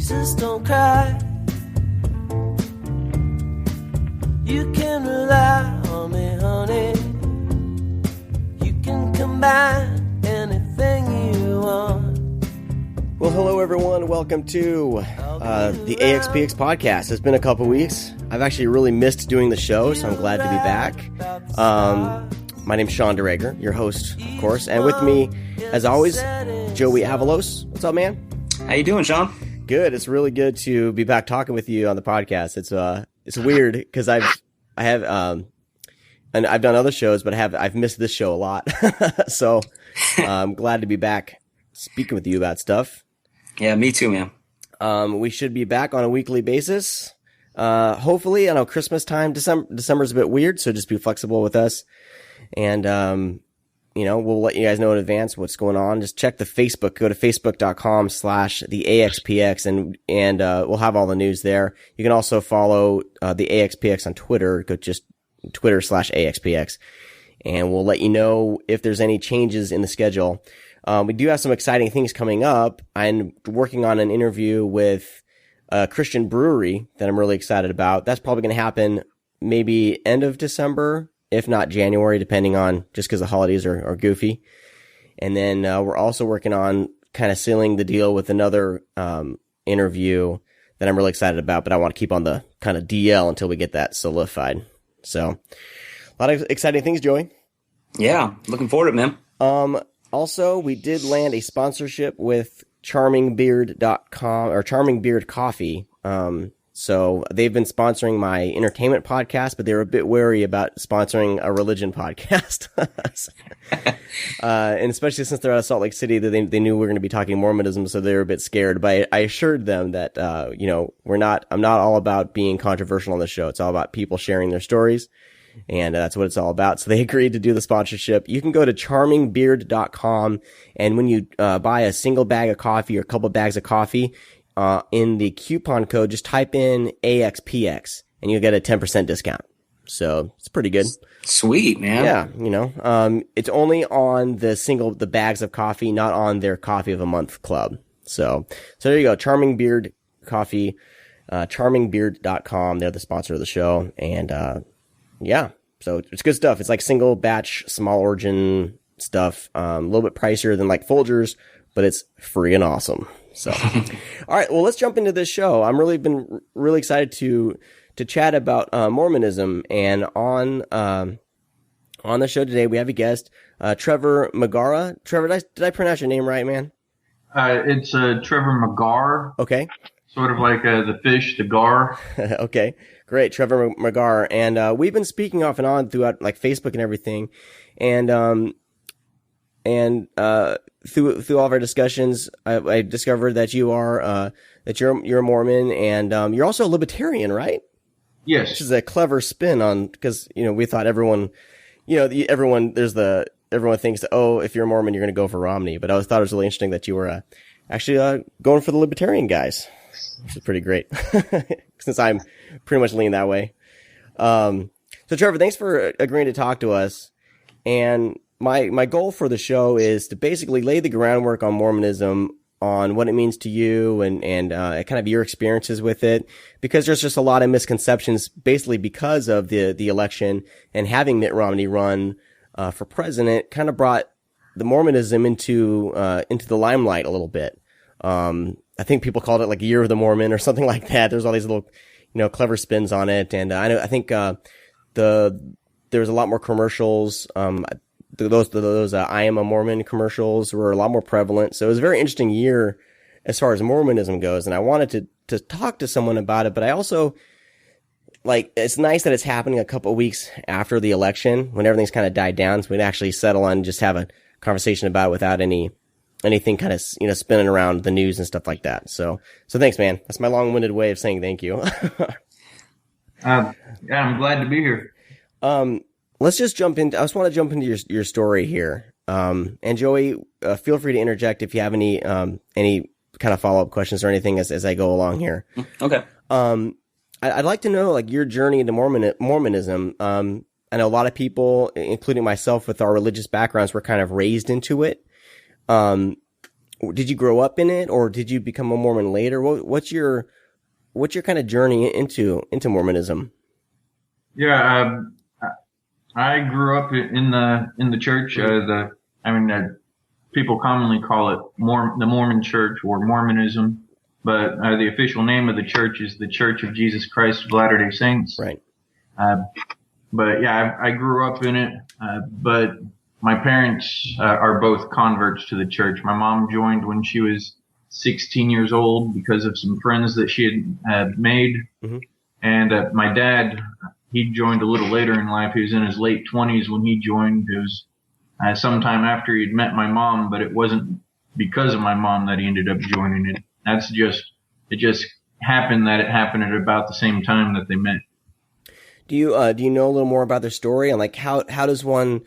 Jesus, don't cry. You can rely on me, honey. You can combine anything you want. Well, hello everyone. Welcome to the AxPx podcast. It's been a couple weeks. I've actually really missed doing the show, so I'm glad to be back. My name's Sean DeRager, your host, of course, and with me, as always, Joey Avalos. What's up, man? How you doing, Sean? Good. It's really good to be back talking with you on the podcast. It's weird because and I've done other shows, but I've missed this show a lot. So I'm glad to be back speaking with you about stuff. Yeah, me too, man. We should be back on a weekly basis. Hopefully, I know Christmas time, December's a bit weird, so just be flexible with us. And, we'll let you guys know in advance what's going on. Just check the Facebook, go to facebook.com/the AxPx and we'll have all the news there. You can also follow, the AxPx on Twitter, go just Twitter/AxPx, and we'll let you know if there's any changes in the schedule. We do have some exciting things coming up. I'm working on an interview with a Christian brewery that I'm really excited about. That's probably going to happen maybe end of December, if not January, depending on just because the holidays are goofy. And then we're also working on kind of sealing the deal with another interview that I'm really excited about, but I want to keep on the kind of DL until we get that solidified. So a lot of exciting things, Joey. Yeah, looking forward to it, man. Also, we did land a sponsorship with charmingbeard.com or Charming Beard Coffee. So they've been sponsoring my entertainment podcast, but they were a bit wary about sponsoring a religion podcast. And especially since they're out of Salt Lake City, they knew we were going to be talking Mormonism, so they were a bit scared. But I assured them that, I'm not all about being controversial on the show. It's all about people sharing their stories. And that's what it's all about. So they agreed to do the sponsorship. You can go to charmingbeard.com, and when you buy a single bag of coffee or a couple bags of coffee, in the coupon code, just type in AxPx, and you'll get a 10% discount. So it's pretty good. Sweet, man. Yeah, it's only on the bags of coffee, not on their coffee of a month club. So there you go. Charming Beard Coffee, charmingbeard.com. They're the sponsor of the show. And, yeah, so it's good stuff. It's like single batch, small origin stuff. A little bit pricier than like Folgers, but it's free and awesome. So, all right, well, let's jump into this show. I'm been really excited to chat about Mormonism, and on the show today we have a guest, Trevor McGarrah. Trevor, did I pronounce your name right, man? It's Trevor McGarrah. Okay. Sort of like the fish, the gar. Okay, great, Trevor McGarrah, and we've been speaking off and on throughout like Facebook and everything, and through all of our discussions, I discovered that you're a Mormon, and you're also a libertarian, right? Yes. Which is a clever spin on, because we thought everyone thinks that, if you're a Mormon, you're going to go for Romney, but I thought it was really interesting that you were actually going for the libertarian guys, which is pretty great, since I'm pretty much leaning that way. So Trevor, thanks for agreeing to talk to us, and my goal for the show is to basically lay the groundwork on Mormonism, on what it means to you, and kind of your experiences with it, because there's just a lot of misconceptions, basically because of the election, and having Mitt Romney run for president kind of brought the Mormonism into the limelight a little bit. I think people called it like Year of the Mormon or something like that. There's all these little clever spins on it, and I think there was a lot more commercials. Those I Am a Mormon commercials were a lot more prevalent. So it was a very interesting year as far as Mormonism goes. And I wanted to talk to someone about it, but I also it's nice that it's happening a couple of weeks after the election when everything's kind of died down. So we can actually settle on and just have a conversation about it without anything kind of, spinning around the news and stuff like that. So thanks, man. That's my long-winded way of saying thank you. Yeah, I'm glad to be here. Let's just jump into, I just want to jump into your story here. And Joey, feel free to interject if you have any kind of follow-up questions or anything as I go along here. Okay. I'd like to know your journey into Mormonism. I know a lot of people, including myself with our religious backgrounds, were kind of raised into it. did you grow up in it, or did you become a Mormon later? What's your kind of journey into Mormonism? Yeah, I grew up in the church. People commonly call it the Mormon Church or Mormonism, but the official name of the church is the Church of Jesus Christ of Latter-day Saints. Right. But yeah, I grew up in it. But my parents are both converts to the church. My mom joined when she was 16 years old because of some friends that she had made. Mm-hmm. And my dad, he joined a little later in life. He was in his late 20s when he joined. It was sometime after he'd met my mom, but it wasn't because of my mom that he ended up joining it. It just happened that it happened at about the same time that they met. Do you know a little more about their story, and like how does one,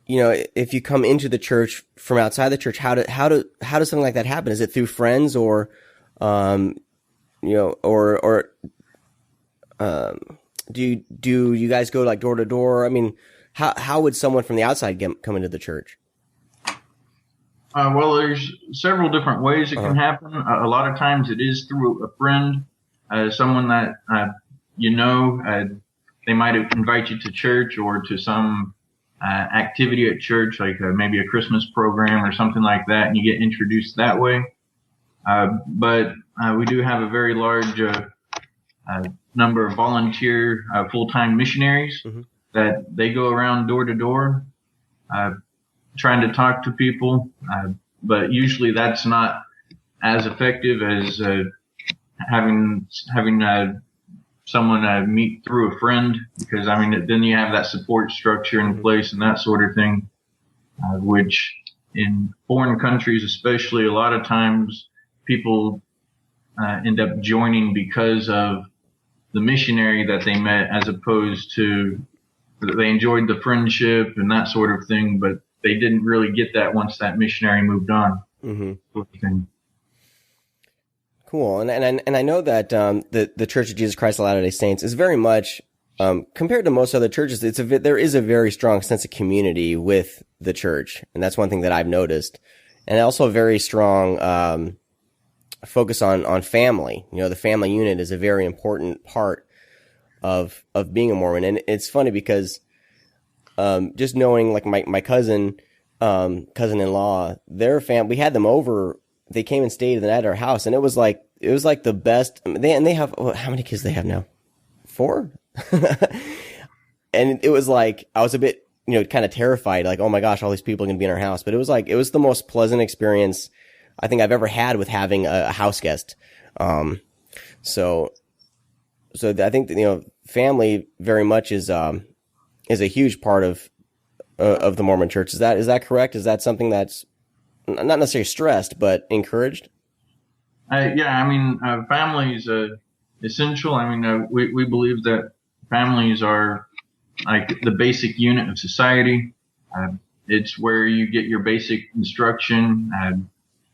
if you come into the church from outside the church, how does something like that happen? Is it through friends or do you guys go like door to door? I mean, how would someone from the outside come into the church? Well, there's several different ways it can happen. A lot of times it is through a friend, someone that they might invite you to church or to some activity at church, like maybe a Christmas program or something like that, and you get introduced that way. But we do have a very large number of volunteer full-time missionaries that they go around door to door trying to talk to people, but usually that's not as effective as having someone meet through a friend, because then you have that support structure in place and that sort of thing, which in foreign countries especially, a lot of times people end up joining because of the missionary that they met, as opposed to they enjoyed the friendship and that sort of thing, but they didn't really get that once that missionary moved on. Mm-hmm. Cool. And I know that the Church of Jesus Christ of Latter-day Saints is very much compared to most other churches, there is a very strong sense of community with the church, and that's one thing that I've noticed. And also a very strong focus on family. The family unit is a very important part of being a Mormon. And it's funny because just knowing like my cousin-in-law, their family, we had them over. They came and stayed the night at our house, and it was like the best. They have how many kids they have now? 4. And it was like I was a bit kind of terrified, like, oh my gosh, all these people are gonna be in our house. But it was the most pleasant experience I think I've ever had with having a house guest. So I think that, family very much is a huge part of the Mormon Church. Is that correct? Is that something that's not necessarily stressed, but encouraged? Family is essential. We believe that families are like the basic unit of society. It's where you get your basic instruction.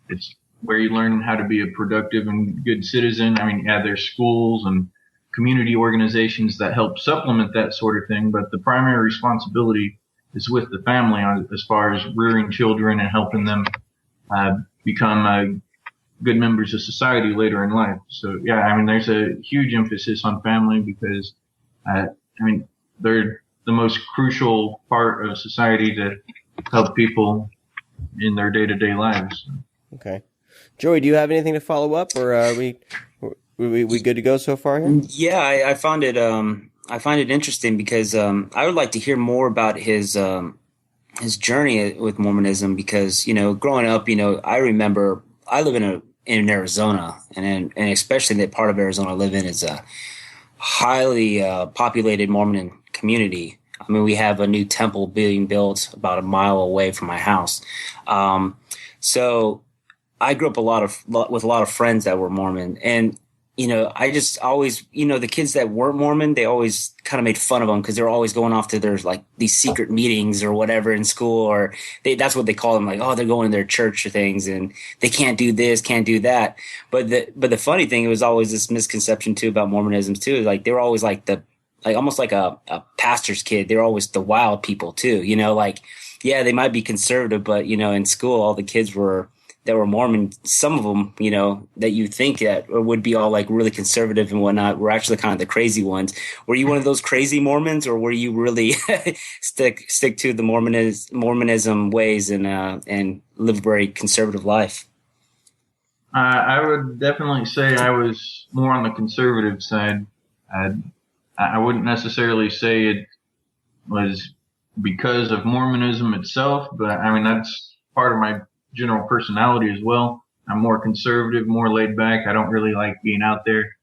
It's where you learn how to be a productive and good citizen. There's schools and community organizations that help supplement that sort of thing, but the primary responsibility is with the family as far as rearing children and helping them become good members of society later in life. So there's a huge emphasis on family because they're the most crucial part of society to help people in their day-to-day lives. Okay. Joey, do you have anything to follow up, or are we good to go so far here? Yeah, I found it interesting because I would like to hear more about his journey with Mormonism, because growing up, I remember I live in Arizona, and especially the part of Arizona I live in is a highly populated Mormon community. We have a new temple being built about a mile away from my house. So I grew up with a lot of friends that were Mormon, and I just always, the kids that weren't Mormon, they always kind of made fun of them because they're always going off to their like these secret meetings or whatever in school, or that's what they call them, like, oh, they're going to their church or things and they can't do this, can't do that. But the funny thing, it was always this misconception too about Mormonism too. Like they were always like almost like a pastor's kid. They were always the wild people too, they might be conservative, but in school, all the kids were that were Mormon, some of them, that you think that would be all like really conservative and whatnot, were actually kind of the crazy ones. Were you one of those crazy Mormons, or were you really stick to the Mormonism ways and live a very conservative life? I would definitely say I was more on the conservative side. I wouldn't necessarily say it was because of Mormonism itself, but I mean, that's part of my general personality as well. I'm more conservative, more laid back. I don't really like being out there,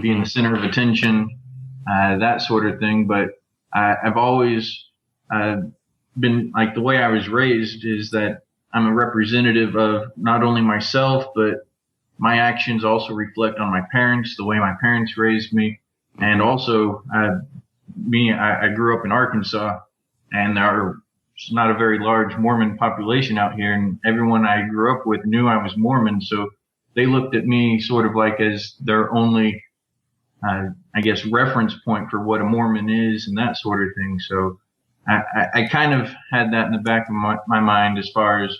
being the center of attention, that sort of thing. But I've always been like, the way I was raised is that I'm a representative of not only myself, but my actions also reflect on my parents, the way my parents raised me. And also, I grew up in Arkansas, and there's not a very large Mormon population out here, and everyone I grew up with knew I was Mormon, so they looked at me sort of like as their only, I guess, reference point for what a Mormon is and that sort of thing. So I kind of had that in the back of my mind as far as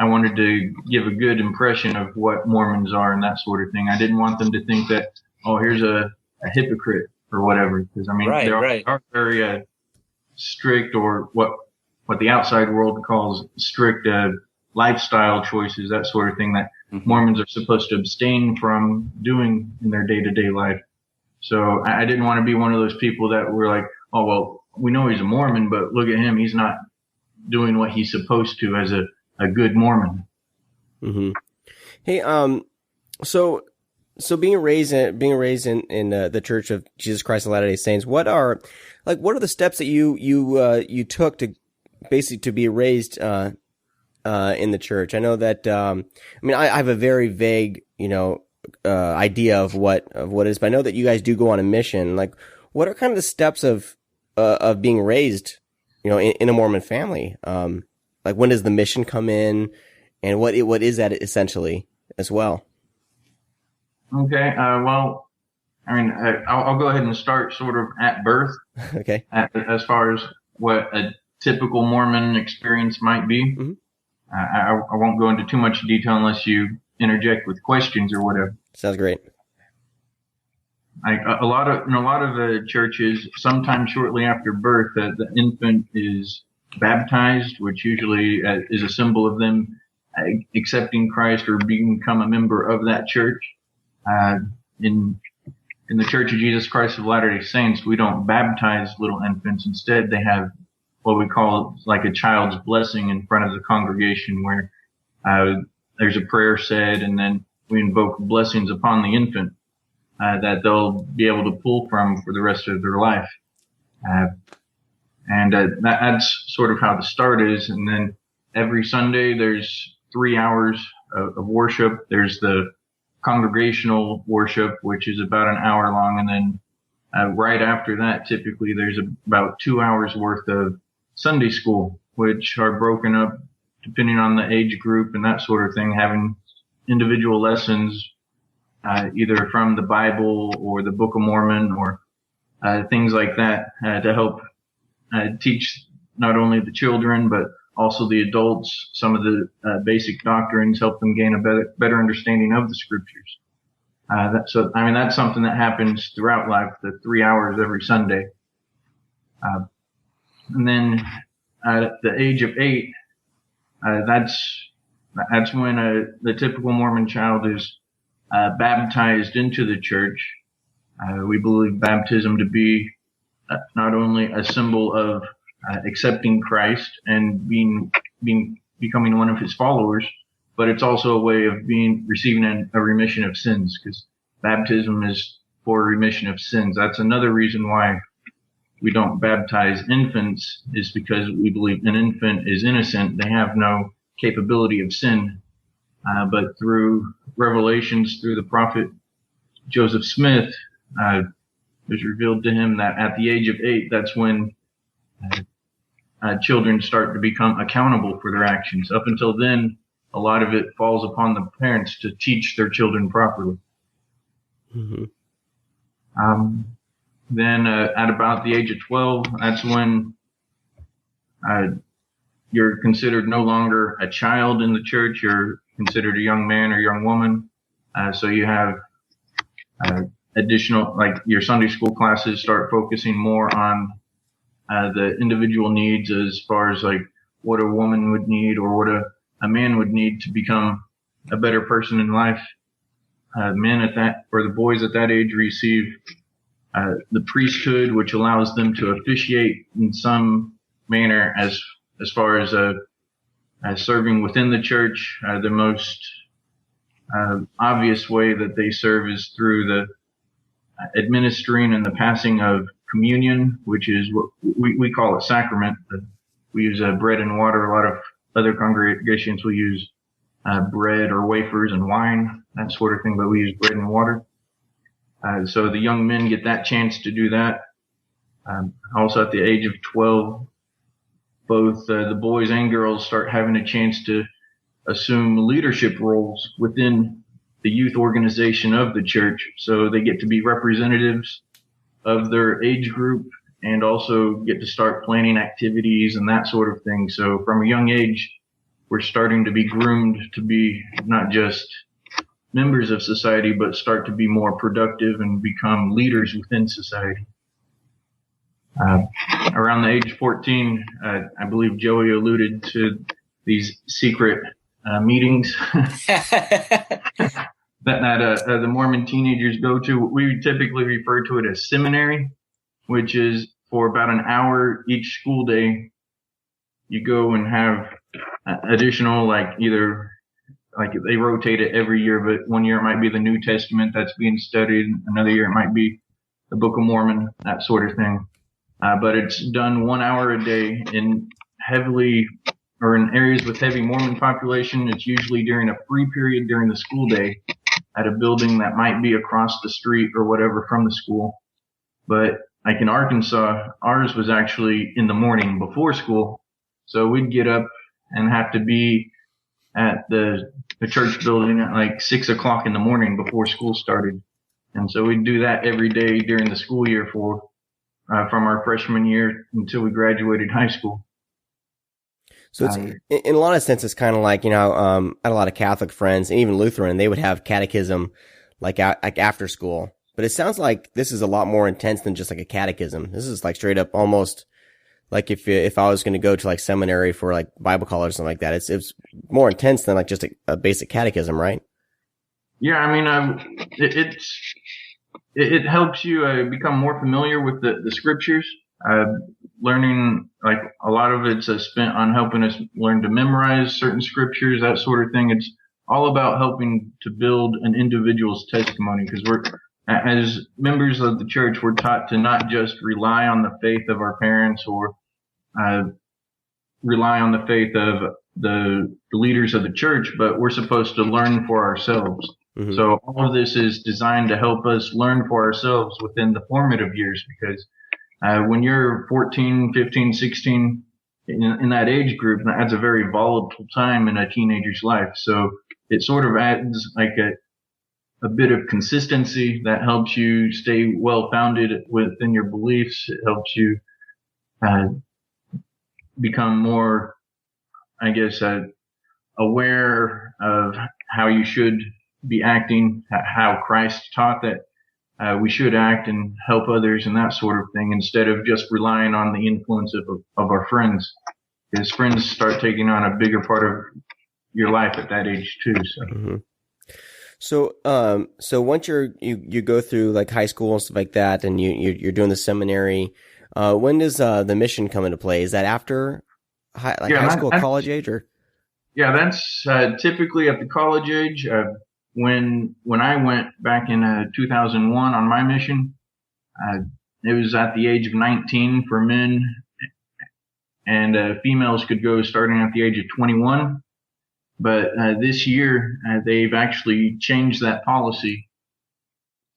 I wanted to give a good impression of what Mormons are and that sort of thing. I didn't want them to think that, oh, here's a hypocrite or whatever. Because, I mean, they are very strict, or what the outside world calls strict lifestyle choices, that sort of thing that Mormons are supposed to abstain from doing in their day-to-day life. So I didn't want to be one of those people that were like, oh, well, we know he's a Mormon, but look at him. He's not doing what he's supposed to as a good Mormon. Mm-hmm. Hey, so being raised in the Church of Jesus Christ of Latter-day Saints, what are the steps that you took to basically to be raised in the church? I know that I have a very vague idea of what it is, but I know that you guys do go on a mission. Like, what are kind of the steps of being raised in a Mormon family? Like, when does the mission come in, and what is that essentially as well? Okay. Well, I mean, I'll go ahead and start sort of at birth. Okay. As far as what a typical Mormon experience might be. Mm-hmm. I won't go into too much detail unless you interject with questions or whatever. Sounds great. A lot of churches, sometime shortly after birth, the infant is baptized, which usually is a symbol of them accepting Christ or become a member of that church. In the Church of Jesus Christ of Latter-day Saints, we don't baptize little infants. Instead, they have what we call like a child's blessing in front of the congregation, where there's a prayer said, and then we invoke blessings upon the infant that they'll be able to pull from for the rest of their life. That's sort of how the start is. And then every Sunday there's 3 hours of worship. There's the congregational worship, which is about an hour long. And then right after that, typically there's about 2 hours worth of Sunday school, which are broken up depending on the age group and that sort of thing, having individual lessons either from the Bible or the Book of Mormon or things like that to help teach not only the children but also the adults some of the basic doctrines, help them gain a better understanding of the scriptures. That's something that happens throughout life, the 3 hours every Sunday. And then at the age of 8, that's when the typical Mormon child is baptized into the church. We believe baptism to be not only a symbol of accepting Christ and becoming one of his followers, but it's also a way of receiving a remission of sins, because baptism is for remission of sins. That's another reason why we don't baptize infants, is because we believe an infant is innocent. They have no capability of sin. But through revelations, through the prophet Joseph Smith, it was revealed to him that at the age of 8, that's when children start to become accountable for their actions. Up until then, a lot of it falls upon the parents to teach their children properly. Mm-hmm. Then at about the age of 12, that's when you're considered no longer a child in the church. You're considered a young man or young woman. So you have additional, like your Sunday school classes start focusing more on the individual needs as far as like what a woman would need or what a man would need to become a better person in life. Men at that, or the boys at that age, receive the priesthood, which allows them to officiate in some manner as far as serving within the church. The most obvious way that they serve is through the administering and the passing of communion, which is what we call it sacrament. We use bread and water. A lot of other congregations will use bread or wafers and wine, that sort of thing, but we use bread and water. So the young men get that chance to do that. Also at the age of 12, both the boys and girls start having a chance to assume leadership roles within the youth organization of the church. So they get to be representatives of their age group and also get to start planning activities and that sort of thing. So from a young age, we're starting to be groomed to be not just members of society, but start to be more productive and become leaders within society. Around the age of 14, I believe Joey alluded to these secret meetings that the Mormon teenagers go to. We typically refer to it as seminary, which is for about an hour each school day. You go and have additional, like either like they rotate it every year, but one year it might be the New Testament that's being studied. Another year it might be the Book of Mormon, that sort of thing. But it's done 1 hour a day in areas with heavy Mormon population. It's usually during a free period during the school day at a building that might be across the street or whatever from the school. But like in Arkansas, ours was actually in the morning before school. So we'd get up and have to be at the church building at like 6 o'clock in the morning before school started. And so we'd do that every day during the school year from our freshman year until we graduated high school. So it's, in a lot of sense, it's kind of like, I had a lot of Catholic friends and even Lutheran, and they would have catechism like after school. But it sounds like this is a lot more intense than just like a catechism. This is like straight up almost like if I was going to go to like seminary for like Bible college or something like that, it's more intense than like just a basic catechism, right? Yeah, I mean, it helps you become more familiar with the scriptures. Learning, like a lot of it's spent on helping us learn to memorize certain scriptures, that sort of thing. It's all about helping to build an individual's testimony, because as members of the church, we're taught to not just rely on the faith of our parents or rely on the faith of the leaders of the church, but we're supposed to learn for ourselves. Mm-hmm. So all of this is designed to help us learn for ourselves within the formative years, because when you're 14, 15, 16, in that age group, that's a very volatile time in a teenager's life. So it sort of adds like a bit of consistency that helps you stay well-founded within your beliefs. It helps you become more, I guess, aware of how you should be acting, how Christ taught that we should act and help others and that sort of thing, instead of just relying on the influence of our friends. Because friends start taking on a bigger part of your life at that age too. So. Mm-hmm. So once you go through like high school and stuff like that, and you're doing the seminary, when does the mission come into play? Is that after high school, college age, or? Yeah, that's typically at the college age. When I went back in 2001 on my mission, it was at the age of 19 for men, and females could go starting at the age of 21. But this year, they've actually changed that policy.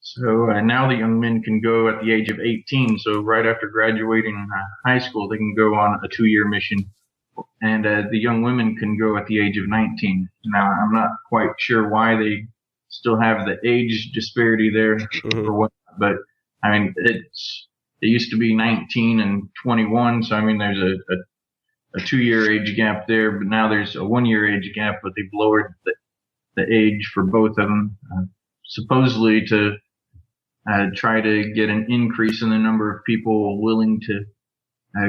So now the young men can go at the age of 18. So right after graduating high school, they can go on a 2-year mission. And the young women can go at the age of 19. Now, I'm not quite sure why they still have the age disparity there, mm-hmm. or what, but I mean, it used to be 19 and 21. So I mean, there's a 2-year age gap there, but now there's a 1-year age gap, but they've lowered the age for both of them, supposedly to try to get an increase in the number of people willing to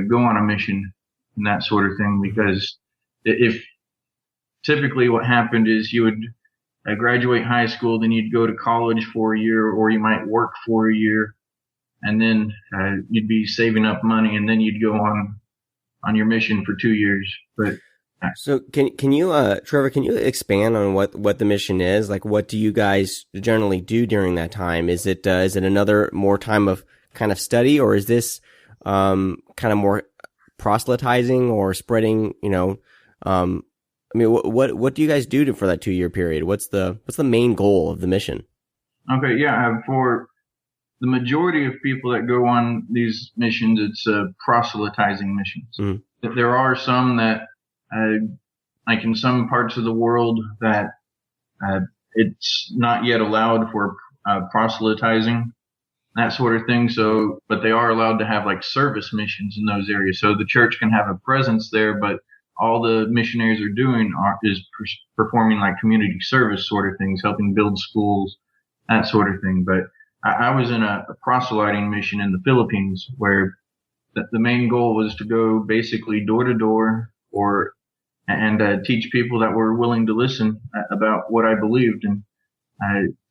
go on a mission and that sort of thing. Because if typically what happened is you would graduate high school, then you'd go to college for a year, or you might work for a year, and then you'd be saving up money, and then you'd go on your mission for 2 years. But so can you Trevor, can you expand on what the mission is? Like, what do you guys generally do during that time? Is it another more time of kind of study, or is this kind of more proselytizing or spreading, I mean, what do you guys do for that 2-year period? What's the main goal of the mission? Okay, yeah, for the majority of people that go on these missions, it's proselytizing missions. Mm-hmm. There are some that, like in some parts of the world, that it's not yet allowed for proselytizing, that sort of thing. So, but they are allowed to have like service missions in those areas. So the church can have a presence there, but all the missionaries are doing is performing like community service sort of things, helping build schools, that sort of thing. But I was in a proselyting mission in the Philippines where the main goal was to go basically door to door and teach people that were willing to listen about what I believed, and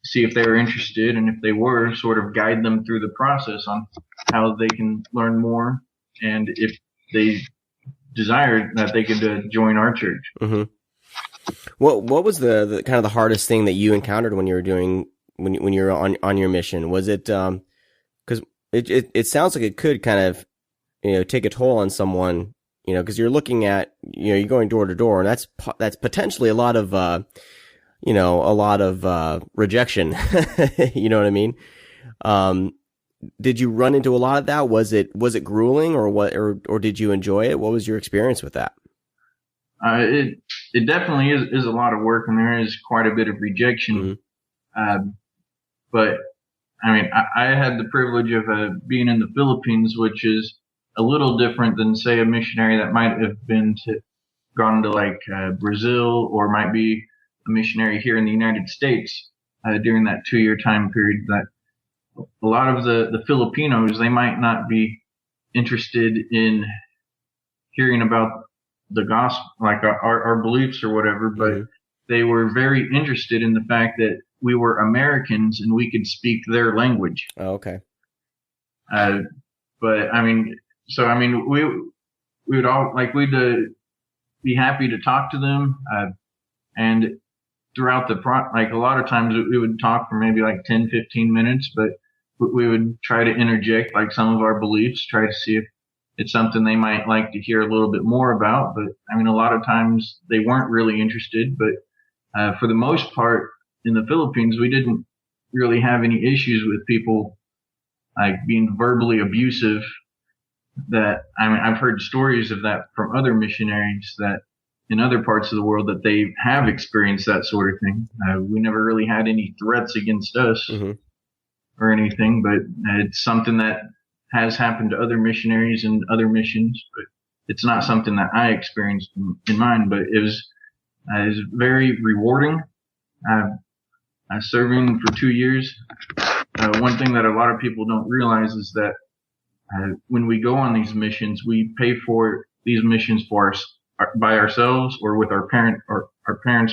see if they were interested, and if they were, sort of guide them through the process on how they can learn more, and if they desired, that they could join our church. Mm-hmm. What was the kind of the hardest thing that you encountered when you were doing when you were on your mission? Was it because it sounds like it could kind of take a toll on someone, because you're looking at you're going door to door, and that's potentially a lot of rejection. You know what I mean? Did you run into a lot of that? Was it grueling, or did you enjoy it? What was your experience with that? It definitely is a lot of work, and there is quite a bit of rejection. Mm-hmm. But I mean, I had the privilege of being in the Philippines, which is a little different than, say, a missionary that might have gone to like Brazil, or might be a missionary here in the United States during that 2-year time period. That a lot of the Filipinos, they might not be interested in hearing about the gospel, like our beliefs or whatever, but mm-hmm. they were very interested in the fact that we were Americans and we could speak their language. Oh, okay. But I mean, we would all we'd be happy to talk to them, and throughout a lot of times we would talk for maybe like 10, 15 minutes, but we would try to interject like some of our beliefs, try to see if it's something they might like to hear a little bit more about. But I mean, a lot of times they weren't really interested, but for the most part in the Philippines, we didn't really have any issues with people like being verbally abusive. That, I mean, I've heard stories of that from other missionaries that in other parts of the world that they have experienced that sort of thing. We never really had any threats against us mm-hmm. or anything, but it's something that has happened to other missionaries and other missions, but it's not something that I experienced in mine. But it was very rewarding. Serving for 2 years. One thing that a lot of people don't realize is that when we go on these missions, we pay for these missions by ourselves or with our parents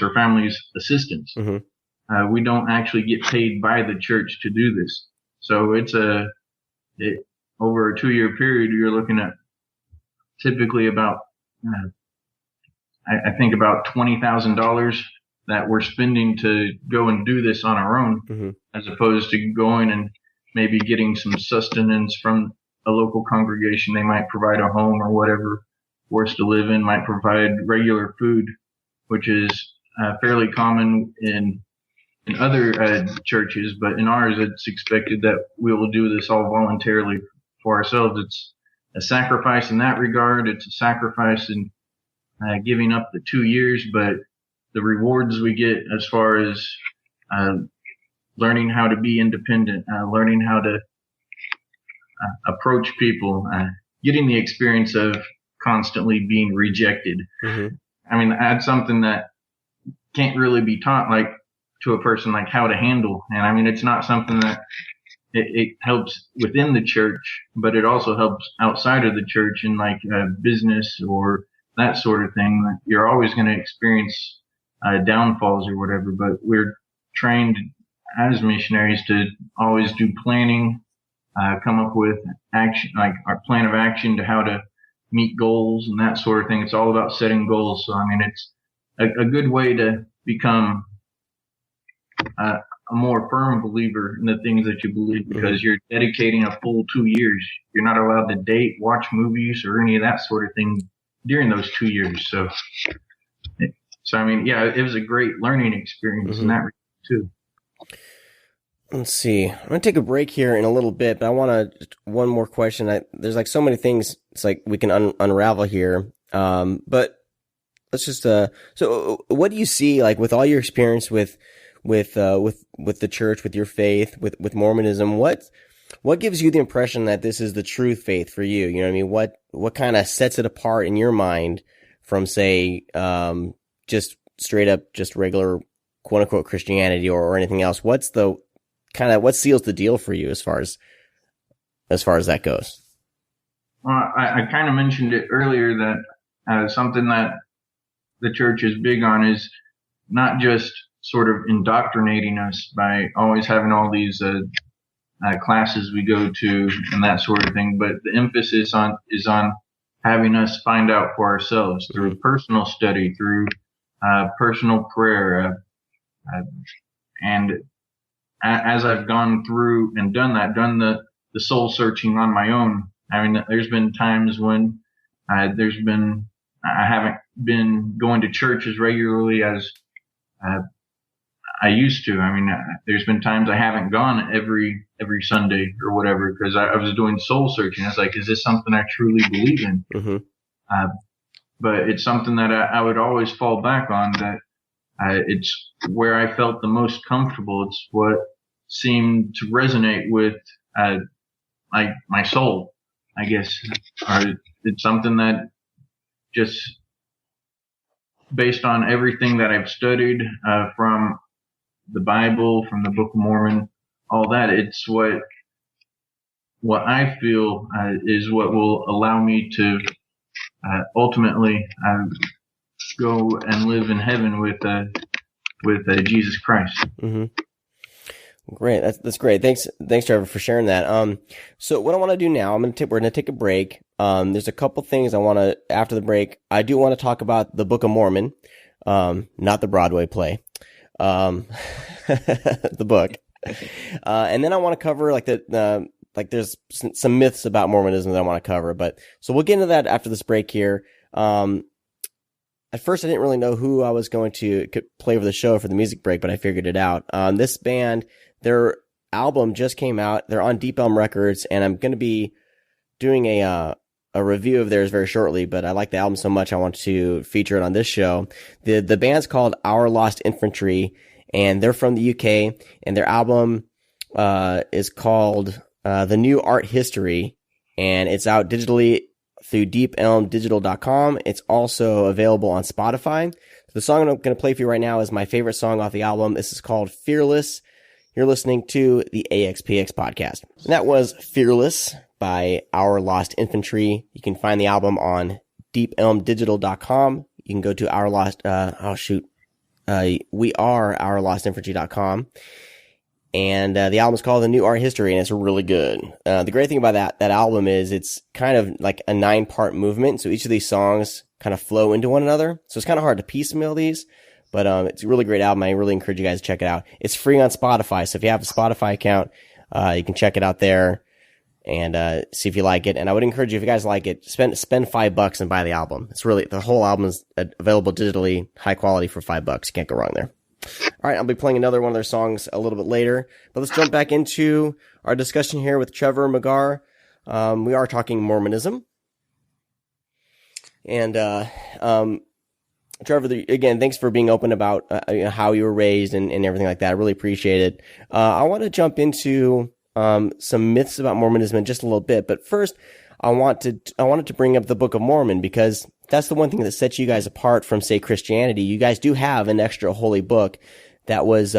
or family's assistance. Mm-hmm. We don't actually get paid by the church to do this. So it's over a 2-year period, you're looking at typically about, I think about $20,000 that we're spending to go and do this on our own, mm-hmm. as opposed to going and maybe getting some sustenance from a local congregation. They might provide a home or whatever for us to live in, might provide regular food, which is fairly common in other churches, but in ours, it's expected that we will do this all voluntarily for ourselves. It's a sacrifice in that regard. It's a sacrifice in giving up the 2 years, but the rewards we get as far as learning how to be independent, learning how to approach people, getting the experience of constantly being rejected. Mm-hmm. I mean, that's something that can't really be taught like to a person like how to handle. And I mean, it's not something that it helps within the church, but it also helps outside of the church in like business or that sort of thing. You're always going to experience downfalls or whatever, but we're trained as missionaries to always do planning, come up with action, like our plan of action to how to meet goals and that sort of thing. It's all about setting goals. So, I mean, it's a good way to become a more firm believer in the things that you believe, because you're dedicating a full 2 years. You're not allowed to date, watch movies, or any of that sort of thing during those 2 years. So I mean, yeah, it was a great learning experience in that regard too. Let's see. I'm going to take a break here in a little bit, but I want one more question. There's like so many things it's like we can unravel here. But let's just, so what do you see, like, with all your experience with the church, with your faith, with Mormonism, what gives you the impression that this is the true faith for you? You know what I mean? What kind of sets it apart in your mind from, say, just straight up, just regular quote unquote Christianity or anything else? What seals the deal for you as far as that goes? Well, I kind of mentioned it earlier that something that the church is big on is not just sort of indoctrinating us by always having all these classes we go to and that sort of thing, but the emphasis is on having us find out for ourselves through personal study, through personal prayer, and as I've gone through and done the soul searching on my own. I mean, there's been times when I haven't been going to church as regularly as I used to. I mean, there's been times I haven't gone every Sunday or whatever, because I was doing soul searching. I was like, is this something I truly believe in? But it's something that I would always fall back on, that it's where I felt the most comfortable. It's what seemed to resonate with like my soul, I guess. Or it's something that just based on everything that I've studied from the Bible, from the Book of Mormon, all that, it's what I feel is what will allow me to ultimately go and live in heaven with Jesus Christ. Great, that's great. Thanks, Trevor, for sharing that. So what I want to do now, we're gonna take a break. There's a couple things I want to, after the break, I do want to talk about the Book of Mormon, not the Broadway play, the book, and then I want to cover like there's some myths about Mormonism that I want to cover. But so we'll get into that after this break here. At first, I didn't really know who I was going to play over the show for the music break, but I figured it out. This band, their album just came out. They're on Deep Elm Records, and I'm going to be doing a review of theirs very shortly, but I like the album so much I want to feature it on this show. The band's called Our Lost Infantry, and they're from the UK, and their album is called The New Art History, and it's out digitally through deepelmdigital.com. It's also available on Spotify. The song I'm going to play for you right now is my favorite song off the album. This is called Fearless. You're listening to the AxPx podcast. And that was Fearless by Our Lost Infantry. You can find the album on deepelmdigital.com. You can go to we are ourlostinfantry.com. And the album is called The New Art History, and it's really good. The great thing about that album is it's kind of like a 9-part movement, so each of these songs kind of flow into one another. So it's kind of hard to piecemeal these, but it's a really great album. I really encourage you guys to check it out. It's free on Spotify, so if you have a Spotify account, you can check it out there and see if you like it. And I would encourage you, if you guys like it, spend $5 and buy the album. It's really, the whole album is available digitally, high quality for $5. You can't go wrong there. All right, I'll be playing another one of their songs a little bit later, but let's jump back into our discussion here with Trevor McGarrah. We are talking Mormonism. And Trevor, again, thanks for being open about how you were raised and everything like that. I really appreciate it. I want to jump into some myths about Mormonism in just a little bit, but first, I wanted to bring up the Book of Mormon, because that's the one thing that sets you guys apart from, say, Christianity. You guys do have an extra holy book that was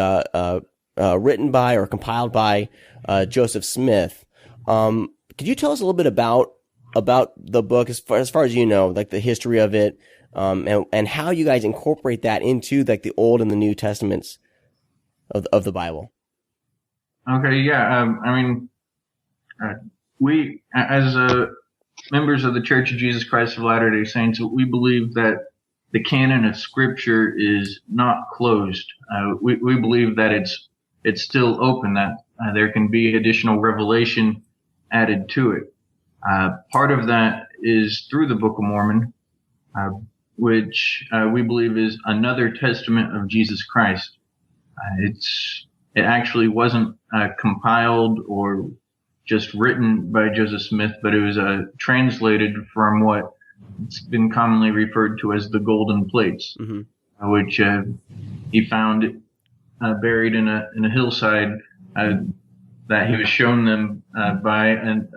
written by or compiled by Joseph Smith. Could you tell us a little bit about the book as far as you know, like the history of it, and how you guys incorporate that into like the Old and the New Testaments of the Bible? Okay, yeah. We, as members of the Church of Jesus Christ of Latter-day Saints, we believe that the canon of Scripture is not closed. We believe that it's still open, that there can be additional revelation added to it. Part of that is through the Book of Mormon, which we believe is another testament of Jesus Christ. It actually wasn't compiled or just written by Joseph Smith, but it was translated from what's been commonly referred to as the golden plates, which he found buried in a hillside that he was shown them by an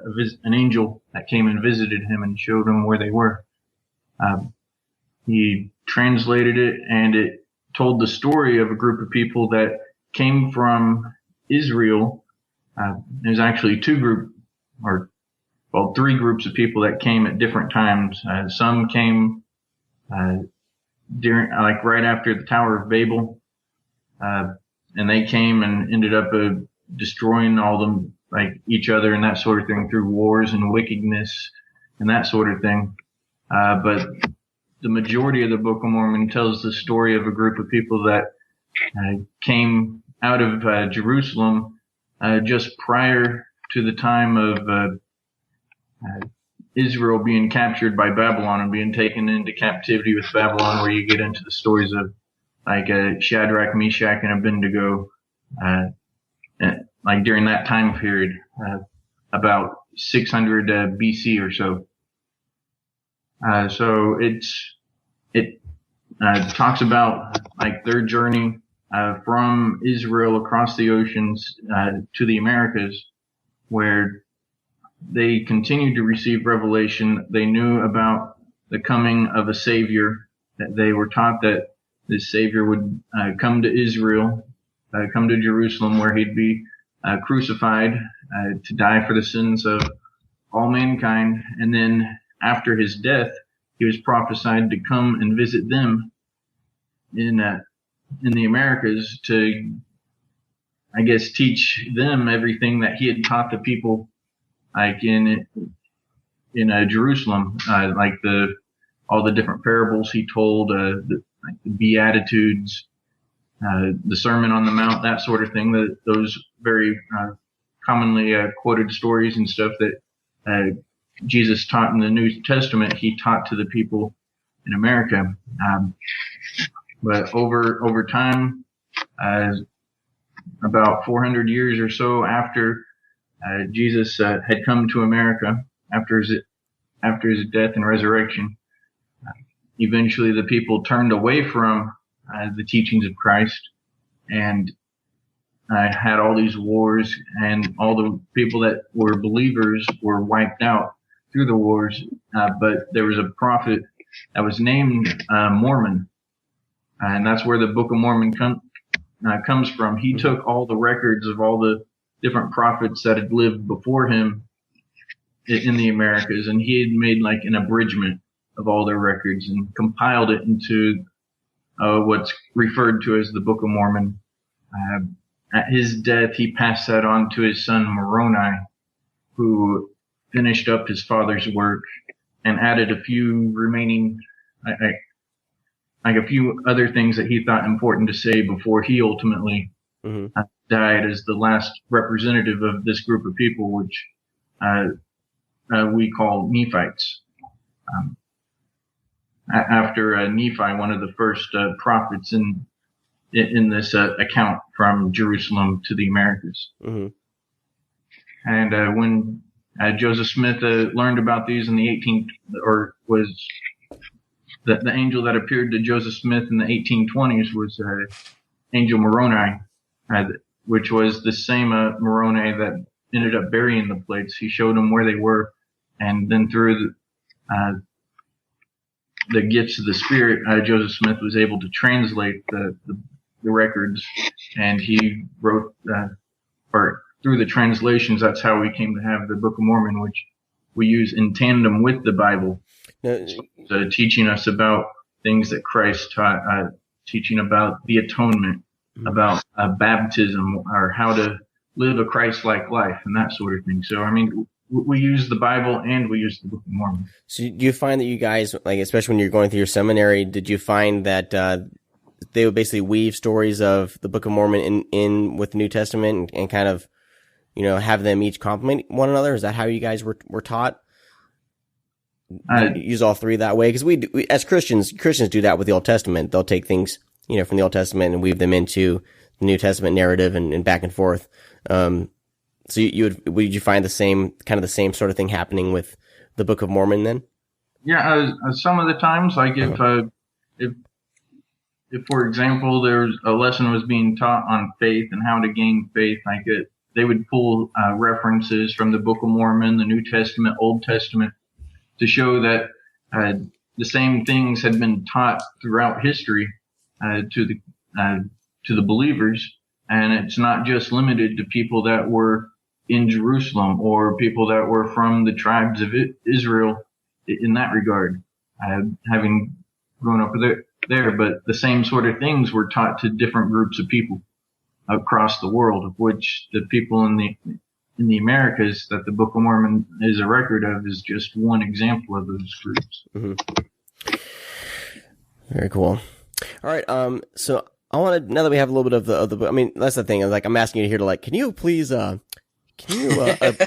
angel that came and visited him and showed him where they were. He translated it, and it told the story of a group of people that came from Israel. There's actually three groups of people that came at different times. Some came during, like right after the Tower of Babel, and they came and ended up destroying all them, like each other and that sort of thing, through wars and wickedness and that sort of thing. But the majority of the Book of Mormon tells the story of a group of people that came out of Jerusalem just prior to the time of Israel being captured by Babylon and being taken into captivity with Babylon, where you get into the stories of like Shadrach, Meshach, and Abednego, like during that time period, about 600 BC or so. So it talks about like their journey from Israel across the oceans to the Americas, where they continued to receive revelation. They knew about the coming of a Savior, that they were taught that this Savior would come to Israel, come to Jerusalem, where he'd be crucified to die for the sins of all mankind. And then after his death, he was prophesied to come and visit them in the Americas to, I guess, teach them everything that he had taught the people, like in Jerusalem, like all the different parables he told, the Beatitudes, the Sermon on the Mount, that sort of thing. Those very commonly quoted stories and stuff that Jesus taught in the New Testament, he taught to the people in America. But over time, about 400 years or so after Jesus had come to America, after his death and resurrection, eventually the people turned away from the teachings of Christ and had all these wars, and all the people that were believers were wiped out through the wars. But there was a prophet that was named Mormon, and that's where the Book of Mormon comes from. He took all the records of all the different prophets that had lived before him in the Americas, and he had made like an abridgment of all their records and compiled it into what's referred to as the Book of Mormon. At his death, he passed that on to his son Moroni, who finished up his father's work and added a few remaining, like a few other things that he thought important to say before he ultimately died as the last representative of this group of people, which we call Nephites. After Nephi, one of the first prophets in this account from Jerusalem to the Americas. And when Joseph Smith learned about these in the was the angel that appeared to Joseph Smith in the 1820s was Angel Moroni, which was the same Moroni that ended up burying the plates. He showed them where they were, and then through the gifts of the Spirit, Joseph Smith was able to translate the records, and he wrote, or through the translations, that's how we came to have the Book of Mormon, which we use in tandem with the Bible, teaching us about things that Christ taught, teaching about the atonement, about baptism, or how to live a Christ-like life, and that sort of thing. So, I mean, we use the Bible and we use the Book of Mormon. So do you find that you guys, like, especially when you're going through your seminary, did you find that they would basically weave stories of the Book of Mormon in with the New Testament and kind of, have them each complement one another? Is that how you guys were taught? Use all three that way? Because we as Christians do that with the Old Testament. They'll take things, from the Old Testament and weave them into the New Testament narrative and back and forth. So would you find the same sort of thing happening with the Book of Mormon then? Yeah, some of the times, like if for example there's a lesson was being taught on faith and how to gain faith, they would pull references from the Book of Mormon, the New Testament, Old Testament, to show that the same things had been taught throughout history to the believers, and it's not just limited to people that were in Jerusalem or people that were from the tribes of Israel in that regard, having grown up there. But the same sort of things were taught to different groups of people across the world, of which the people in the Americas that the Book of Mormon is a record of is just one example of those groups. Mm-hmm. Very cool. All right. So I want to, now that we have a little bit of the book, I mean, that's the thing. Like, I'm asking you here to can you please,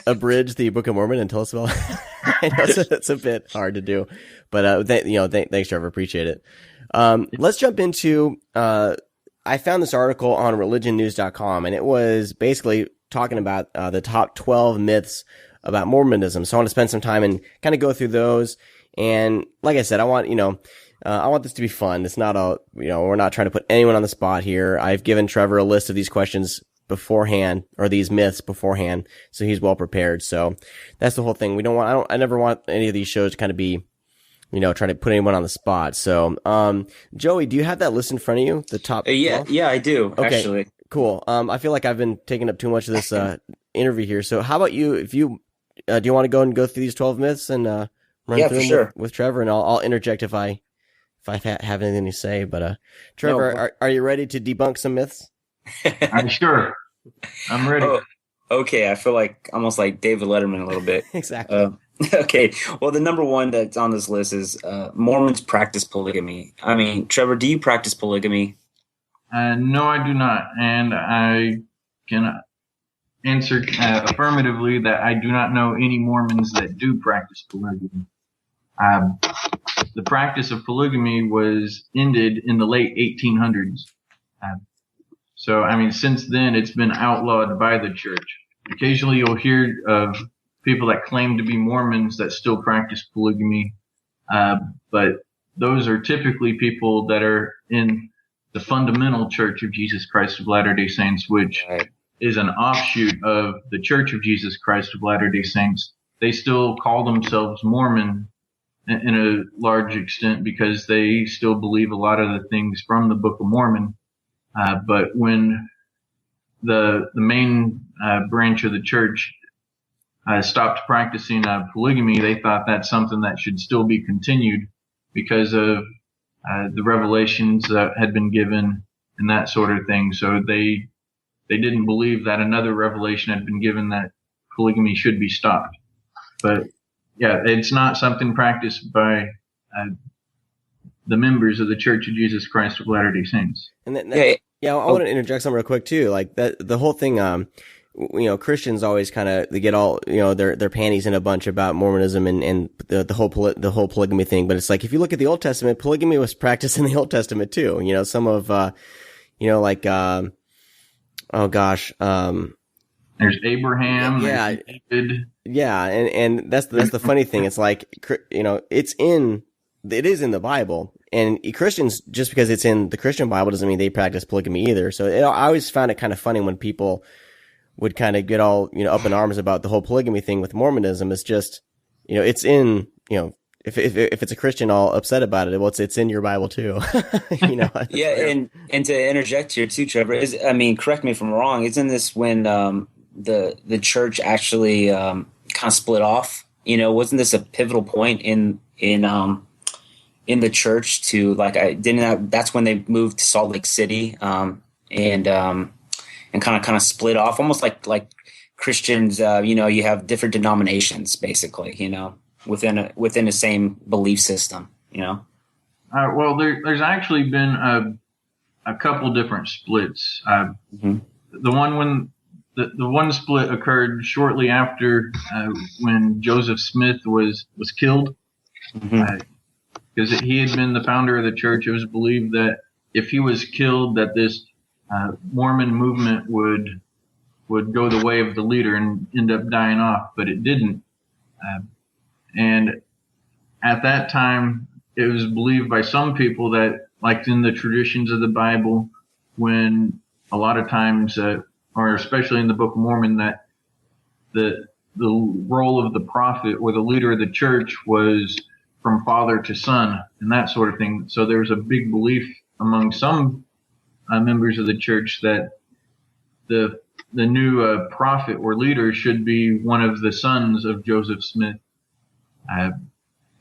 abridge the Book of Mormon and tell us about it? I know it's a bit hard to do, but, thanks, Trevor. Appreciate it. Let's jump into, I found this article on religionnews.com, and it was basically talking about, the top 12 myths about Mormonism. So I want to spend some time and kind of go through those. And like I said, I want this to be fun. It's not we're not trying to put anyone on the spot here. I've given Trevor a list of these questions beforehand, or these myths beforehand, so he's well prepared. So that's the whole thing. I never want any of these shows to kind of be, trying to put anyone on the spot. So, Joey, do you have that list in front of you? The top? Yeah, I do. Okay, actually. Cool. I feel like I've been taking up too much of this, interview here. So how about you, do you want to go and go through these 12 myths and, run through them with Trevor, and I'll interject if I have anything to say, but, Trevor, are you ready to debunk some myths? I'm sure. I'm ready. Oh, okay. I feel like almost like David Letterman a little bit. Exactly. Okay. Well, the number one that's on this list is Mormons practice polygamy. I mean, Trevor, do you practice polygamy? No, I do not. And I can answer affirmatively that I do not know any Mormons that do practice polygamy. The practice of polygamy was ended in the late 1800s. So, I mean, since then, it's been outlawed by the church. Occasionally, you'll hear of people that claim to be Mormons that still practice polygamy. But those are typically people that are in the fundamental Church of Jesus Christ of Latter-day Saints, which is an offshoot of the Church of Jesus Christ of Latter-day Saints. They still call themselves Mormon in a large extent because they still believe a lot of the things from the Book of Mormon. But when the main branch of the church stopped practicing polygamy, they thought that's something that should still be continued because of the revelations that had been given and that sort of thing. So they didn't believe that another revelation had been given that polygamy should be stopped. But yeah, it's not something practiced by the members of the Church of Jesus Christ of Latter-day Saints. And I want to interject something real quick too. Like that, the whole thing, Christians always kind of, they get all, their panties in a bunch about Mormonism and the whole polygamy thing. But it's like, if you look at the Old Testament, polygamy was practiced in the Old Testament too. Some of, there's Abraham. Yeah. There's David. Yeah. And that's the funny thing. It's like, it is in the Bible, and Christians, just because it's in the Christian Bible doesn't mean they practice polygamy either. So I always found it kind of funny when people would kind of get all, up in arms about the whole polygamy thing with Mormonism. It's just, it's in if it's a Christian all upset about it, well, it's in your Bible too. Yeah, and to interject here too, Trevor, correct me if I'm wrong. Isn't this when the church actually kind of split off? Wasn't this a pivotal point in the church to that's when they moved to Salt Lake City and kind of split off, almost like Christians. You have different denominations basically. Within the same belief system. Well, there's actually been a couple different splits. Mm-hmm. The one split occurred shortly after when Joseph Smith was killed, because he had been the founder of the church. It was believed that if he was killed, that this Mormon movement would go the way of the leader and end up dying off, but it didn't. And at that time, it was believed by some people that, like in the traditions of the Bible, when a lot of times, or especially in the Book of Mormon, that the role of the prophet or the leader of the church was from father to son and that sort of thing. So there was a big belief among some members of the church that the new prophet or leader should be one of the sons of Joseph Smith.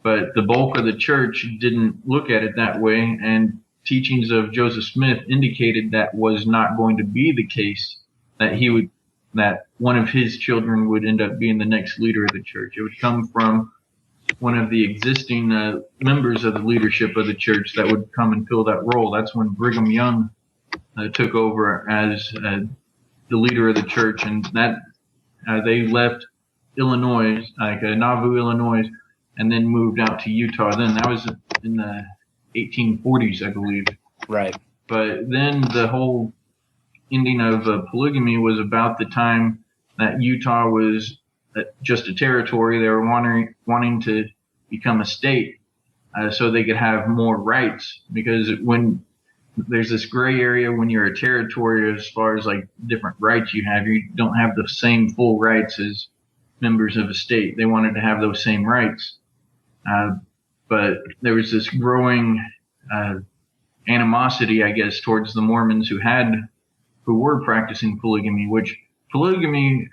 But the bulk of the church didn't look at it that way, and teachings of Joseph Smith indicated that was not going to be the case, that one of his children would end up being the next leader of the church. It would come from one of the existing members of the leadership of the church that would come and fill that role. That's when Brigham Young took over as the leader of the church, and that they left Illinois, Nauvoo, Illinois, and then moved out to Utah. Then that was in the 1840s, I believe. Right. But then the whole ending of polygamy was about the time that Utah was just a territory. They were wanting to become a state so they could have more rights, because when there's this gray area when you're a territory as far as like different rights you don't have the same full rights as members of a state. They wanted to have those same rights. But there was this growing animosity, I guess, towards the Mormons who were practicing polygamy, which polygamy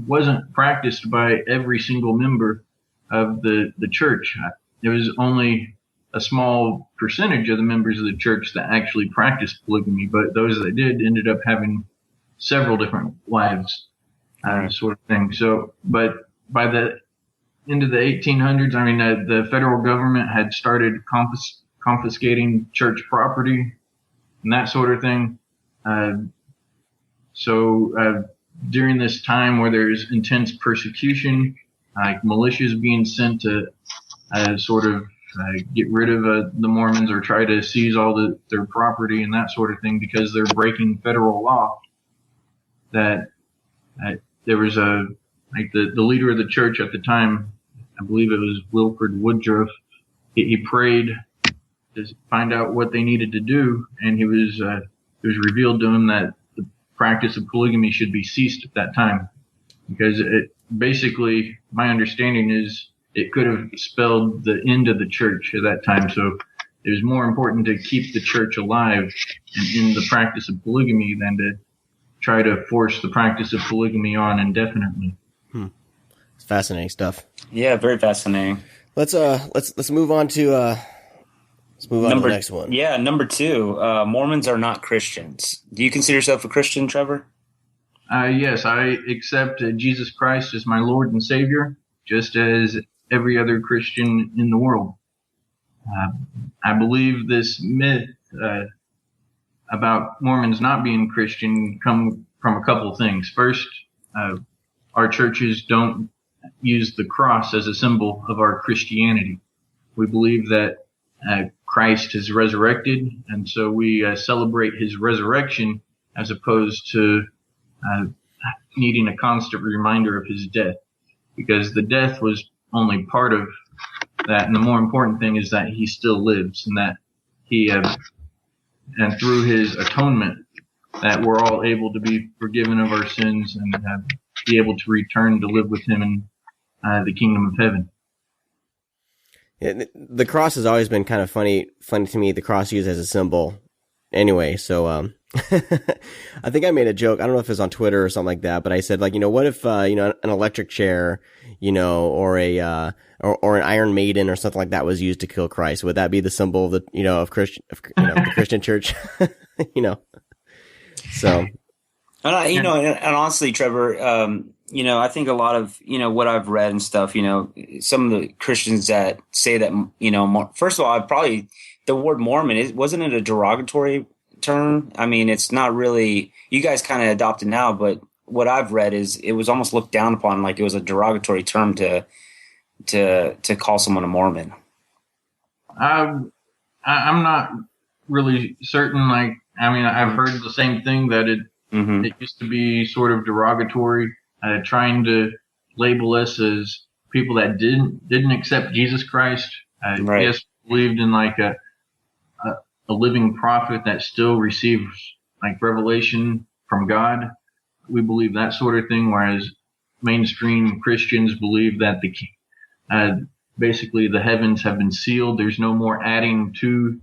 wasn't practiced by every single member of the church. It was only a small percentage of the members of the church that actually practiced polygamy, but those that did ended up having several different wives, sort of thing. So, but by the end of the 1800s, the federal government had started confiscating church property and that sort of thing. So during this time where there's intense persecution, like militias being sent to sort of get rid of the Mormons or try to seize all their property and that sort of thing because they're breaking federal law, that there was the leader of the church at the time, I believe it was Wilford Woodruff, he prayed to find out what they needed to do, and it was revealed to him that the practice of polygamy should be ceased at that time, because it basically, my understanding is, it could have spelled the end of the church at that time. So it was more important to keep the church alive and in the practice of polygamy than to try to force the practice of polygamy on indefinitely. It's fascinating stuff. Yeah, very fascinating. Let's move on to to the next one. Yeah, number 2. Mormons are not Christians. Do you consider yourself a Christian, Trevor? Yes, I accept Jesus Christ as my Lord and Savior, just as every other Christian in the world. I believe this myth about Mormons not being Christian come from a couple of things. First, our churches don't use the cross as a symbol of our Christianity. We believe that Christ is resurrected, and so we celebrate his resurrection as opposed to needing a constant reminder of his death, because the death was only part of that, and the more important thing is that he still lives, and that he and through his atonement that we're all able to be forgiven of our sins and be able to return to live with him in the kingdom of heaven. The cross has always been kind of funny to me. The cross used as a symbol. Anyway, so I think I made a joke. I don't know if it was on Twitter or something like that, but I said like, what if an electric chair, or a or an Iron Maiden or something like that was used to kill Christ? Would that be the symbol of the of Christian the Christian church? So. And honestly, Trevor, I think a lot of, what I've read and stuff, some of the Christians that say that, first of all, the word Mormon, wasn't it a derogatory term? I mean, it's not really, you guys kind of adopt it now, but what I've read is it was almost looked down upon, like it was a derogatory term to call someone a Mormon. I'm not really certain. Like, I mean, I've heard the same thing that it used to be sort of derogatory, trying to label us as people that didn't accept Jesus Christ. Right. Yes, believed in like a living prophet that still receives like revelation from God. We believe that sort of thing, whereas mainstream Christians believe that basically the heavens have been sealed. There's no more adding to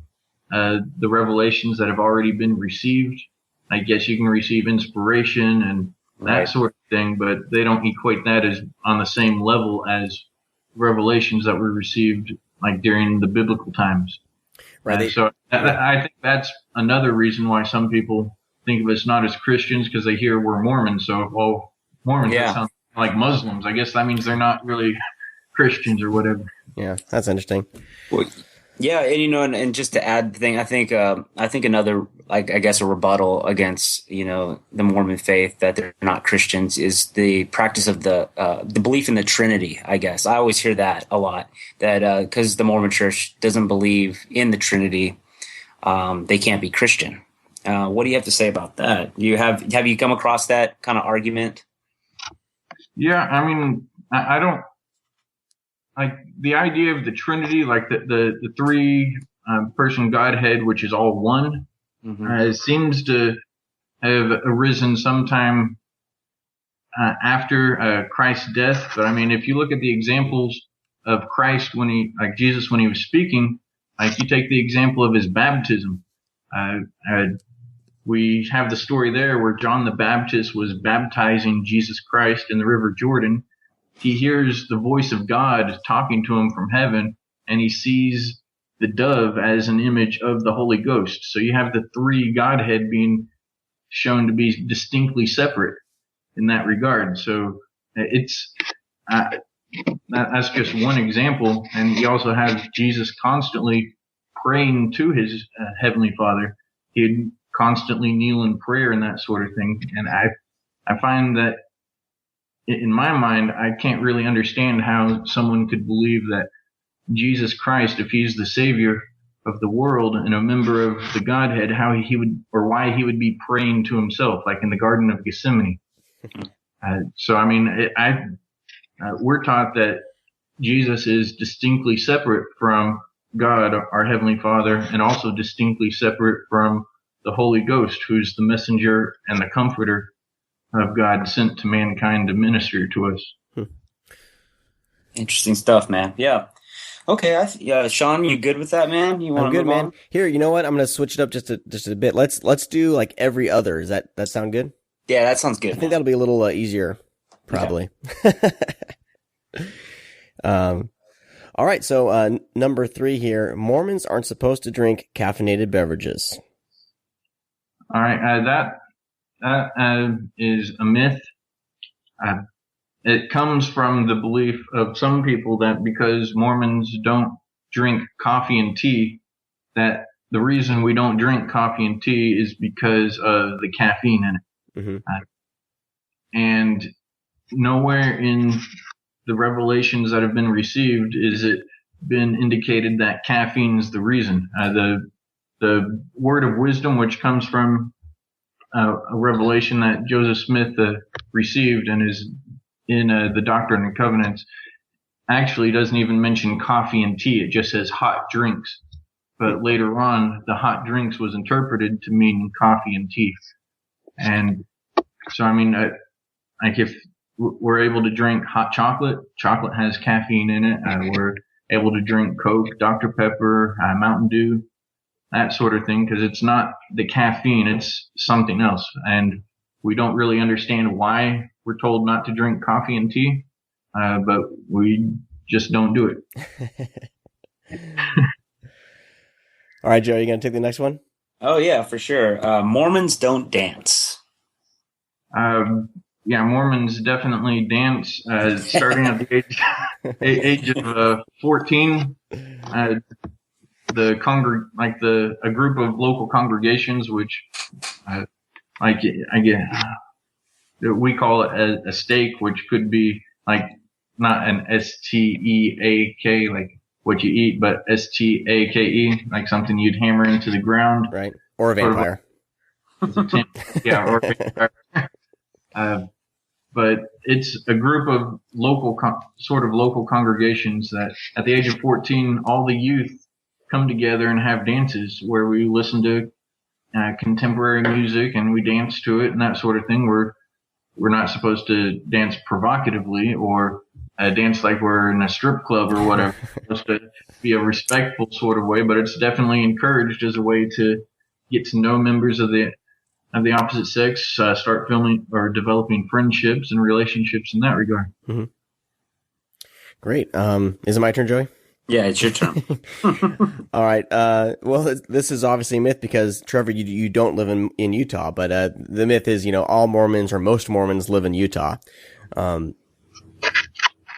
the revelations that have already been received. I guess you can receive inspiration and that sort of thing, but they don't equate that as on the same level as revelations that were received like during the biblical times. Right. So I think that's another reason why some people think of us not as Christians, because they hear we're Mormons. So, well, Mormons that sound like Muslims. I guess that means they're not really Christians or whatever. Yeah, that's interesting. Well, yeah, and and just to add the thing, I think another, like, I guess a rebuttal against the Mormon faith that they're not Christians is the practice of the belief in the Trinity. I guess I always hear that a lot, that because the Mormon Church doesn't believe in the Trinity, they can't be Christian. What do you have to say about that? Have you come across that kind of argument? Yeah, I mean, I don't. Like the idea of the Trinity, like the three person Godhead, which is all one, seems to have arisen sometime after Christ's death. But I mean, if you look at the examples of Christ Jesus when he was speaking, like you take the example of his baptism, we have the story there where John the Baptist was baptizing Jesus Christ in the River Jordan. He hears the voice of God talking to him from heaven, and he sees the dove as an image of the Holy Ghost. So you have the three Godhead being shown to be distinctly separate in that regard. So it's that's just one example. And you also have Jesus constantly praying to his Heavenly Father. He'd constantly kneel in prayer and that sort of thing. And I find that in my mind, I can't really understand how someone could believe that Jesus Christ, if he's the Savior of the world and a member of the Godhead, how he would, or why he would be praying to himself, like in the Garden of Gethsemane. So, I mean, we're taught that Jesus is distinctly separate from God, our Heavenly Father, and also distinctly separate from the Holy Ghost, who's the messenger and the comforter of God sent to mankind to minister to us. Interesting stuff, man. Yeah. Okay. Sean, you good with that, man? I'm good, man. Here, you know what? I'm going to switch it up just a bit. Let's do like every other. Does that sound good? Yeah, that sounds good. I think that'll be a little easier, probably. Yeah. All right. So, number 3 here. Mormons aren't supposed to drink caffeinated beverages. All right. That is a myth. It comes from the belief of some people that because Mormons don't drink coffee and tea, that the reason we don't drink coffee and tea is because of the caffeine in it. Mm-hmm. And nowhere in the revelations that have been received is it been indicated that caffeine is the reason. The word of wisdom, which comes from a revelation that Joseph Smith received and is in the Doctrine and Covenants, actually doesn't even mention coffee and tea. It just says hot drinks. But later on, the hot drinks was interpreted to mean coffee and tea. And so, I mean, like if we're able to drink hot chocolate has caffeine in it. We're able to drink Coke, Dr. Pepper, Mountain Dew, that sort of thing, because it's not the caffeine, it's something else. And we don't really understand why we're told not to drink coffee and tea, but we just don't do it. All right, Joe, you going to take the next one? Oh, yeah, for sure. Mormons don't dance. Yeah, Mormons definitely dance, starting at the age of 14. A group of local congregations, which, we call it a steak, which could be like not an STEAK, like what you eat, but STAKE, like something you'd hammer into the ground. Right. Or a vampire. Yeah, or a vampire. But it's a group of local congregations that at the age of 14, all the youth come together and have dances where we listen to contemporary music and we dance to it and that sort of thing. We're not supposed to dance provocatively or dance like we're in a strip club or whatever. It's supposed to be a respectful sort of way, but it's definitely encouraged as a way to get to know members of the opposite sex, start filming or developing friendships and relationships in that regard. Mm-hmm. Great. Is it my turn, Joey? Yeah, it's your turn. All right. Well, this is obviously a myth because Trevor, you don't live in Utah, but the myth is, all Mormons or most Mormons live in Utah.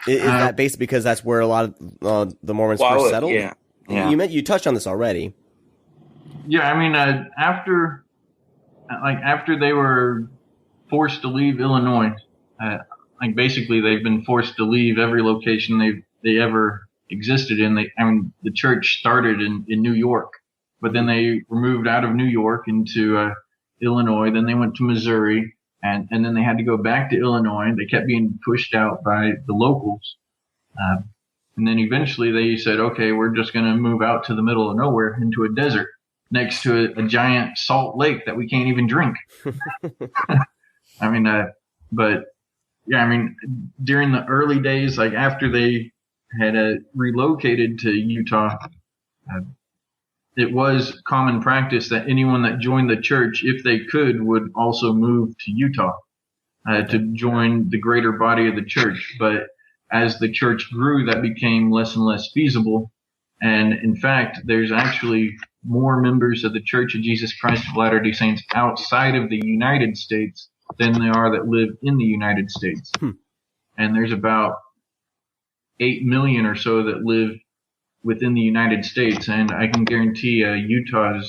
Is that based because that's where a lot of the Mormons first settled? Yeah. You touched on this already. Yeah, I mean, after they were forced to leave Illinois, basically they've been forced to leave every location they ever existed in. The church started in New York, but then they were moved out of New York into Illinois. Then they went to Missouri, and then they had to go back to Illinois. They kept being pushed out by the locals. And then eventually they said, okay, we're just going to move out to the middle of nowhere into a desert next to a giant salt lake that we can't even drink. During the early days, like after they had relocated to Utah, it was common practice that anyone that joined the church, if they could, would also move to Utah to join the greater body of the church. But as the church grew, that became less and less feasible. And in fact, there's actually more members of the Church of Jesus Christ of Latter-day Saints outside of the United States than there are that live in the United States. And there's about 8 million or so that live within the United States. And I can guarantee Utah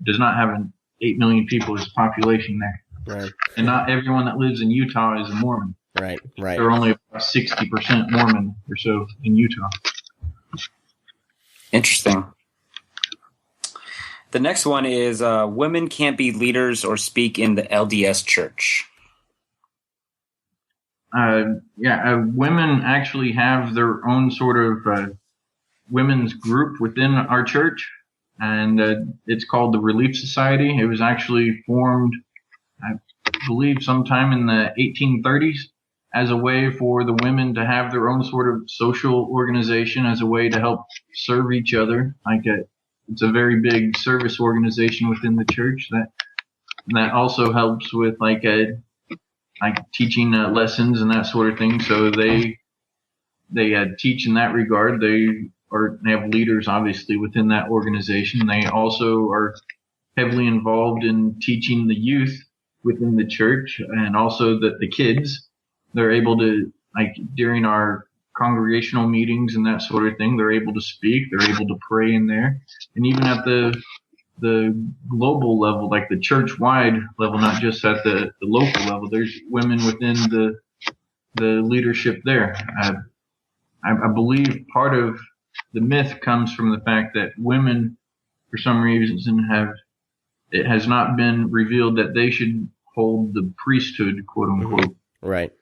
does not have 8 million people as a population there. Right. And not everyone that lives in Utah is a Mormon. Right. There are only about 60% Mormon or so in Utah. Interesting. The next one is women can't be leaders or speak in the LDS church. Women actually have their own sort of women's group within our church, and it's called the Relief Society. It was actually formed, I believe, sometime in the 1830s as a way for the women to have their own sort of social organization, as a way to help serve each other. It's a very big service organization within the church that also helps with teaching lessons and that sort of thing. So they teach in that regard. They have leaders obviously within that organization. They also are heavily involved in teaching the youth within the church, and also the kids. They're able to, during our congregational meetings and that sort of thing, they're able to speak, they're able to pray in there. And even at the global level, like the church-wide level, not just at the local level, there's women within the leadership there. I believe part of the myth comes from the fact that women, for some reason, it has not been revealed that they should hold the priesthood, quote unquote. Right.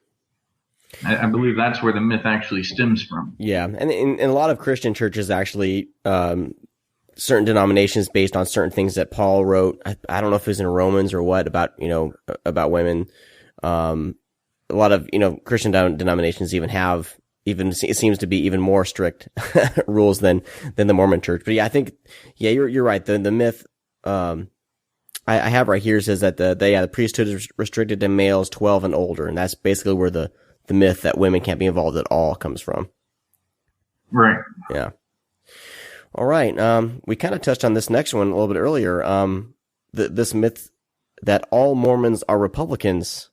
I believe that's where the myth actually stems from. Yeah, and in a lot of Christian churches, actually, certain denominations based on certain things that Paul wrote. I don't know if it was in Romans or what about women. A lot of Christian denominations even have it seems to be even more strict rules than the Mormon Church. But yeah, I think you're right. The myth I have right here says that the priesthood is restricted to males 12 and older, and that's basically where the myth that women can't be involved at all comes from. Right. Yeah. All right. We kind of touched on this next one a little bit earlier. This myth that all Mormons are Republicans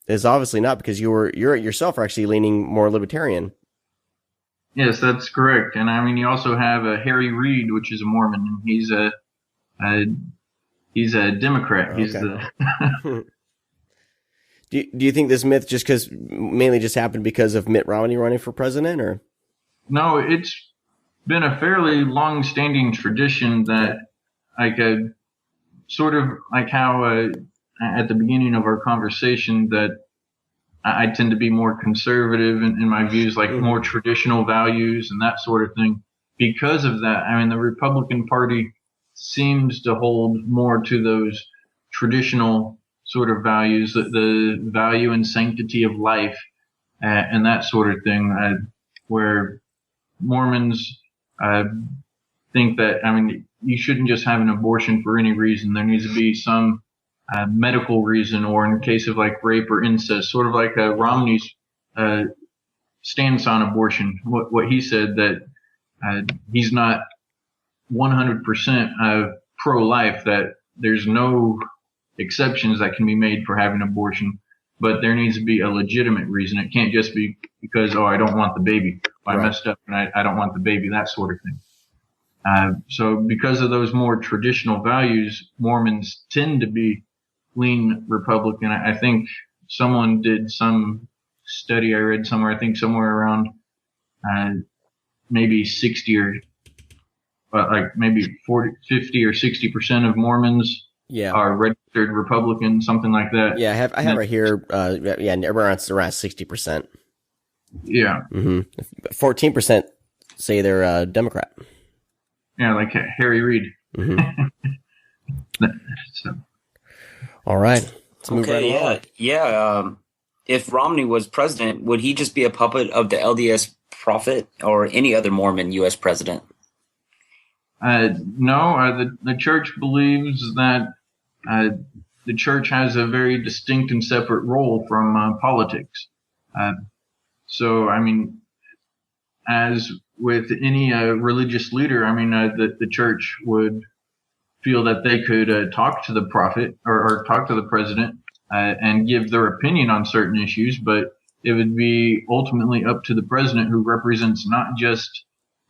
is obviously not, because you're yourself are actually leaning more libertarian. Yes, that's correct. And I mean, you also have Harry Reid, which is a Mormon. He's a Democrat. Okay. He's the. Do you think this myth mainly just happened because of Mitt Romney running for president, or? No, it's been a fairly long-standing tradition that, like, sort of like how at the beginning of our conversation, that I tend to be more conservative in my views, like more traditional values and that sort of thing. Because of that, I mean, the Republican Party seems to hold more to those traditional sort of values, the value and sanctity of life and that sort of thing, where Mormons think that, I mean, you shouldn't just have an abortion for any reason. There needs to be some medical reason, or in case of like rape or incest, sort of like Romney's stance on abortion. What he said, that he's not 100% pro-life, that there's no exceptions that can be made for having abortion, but there needs to be a legitimate reason. It can't just be because, I don't want the baby. I messed up and I don't want the baby, that sort of thing. So because of those more traditional values, Mormons tend to lean Republican. I think someone did some study I read somewhere, I think somewhere around maybe 60 or like maybe 50 or 60% of Mormons are registered Republican, something like that. Yeah, I have right here, around 60%. Yeah. 14% say they're Democrat. Yeah, like Harry Reid. So. All right. Let's move right along. Yeah. If Romney was president, would he just be a puppet of the LDS prophet or any other Mormon U.S. president? No, the church believes that the church has a very distinct and separate role from politics. So, I mean, as with any religious leader, I mean, the church would feel that they could talk to the prophet or talk to the president and give their opinion on certain issues, but it would be ultimately up to the president, who represents not just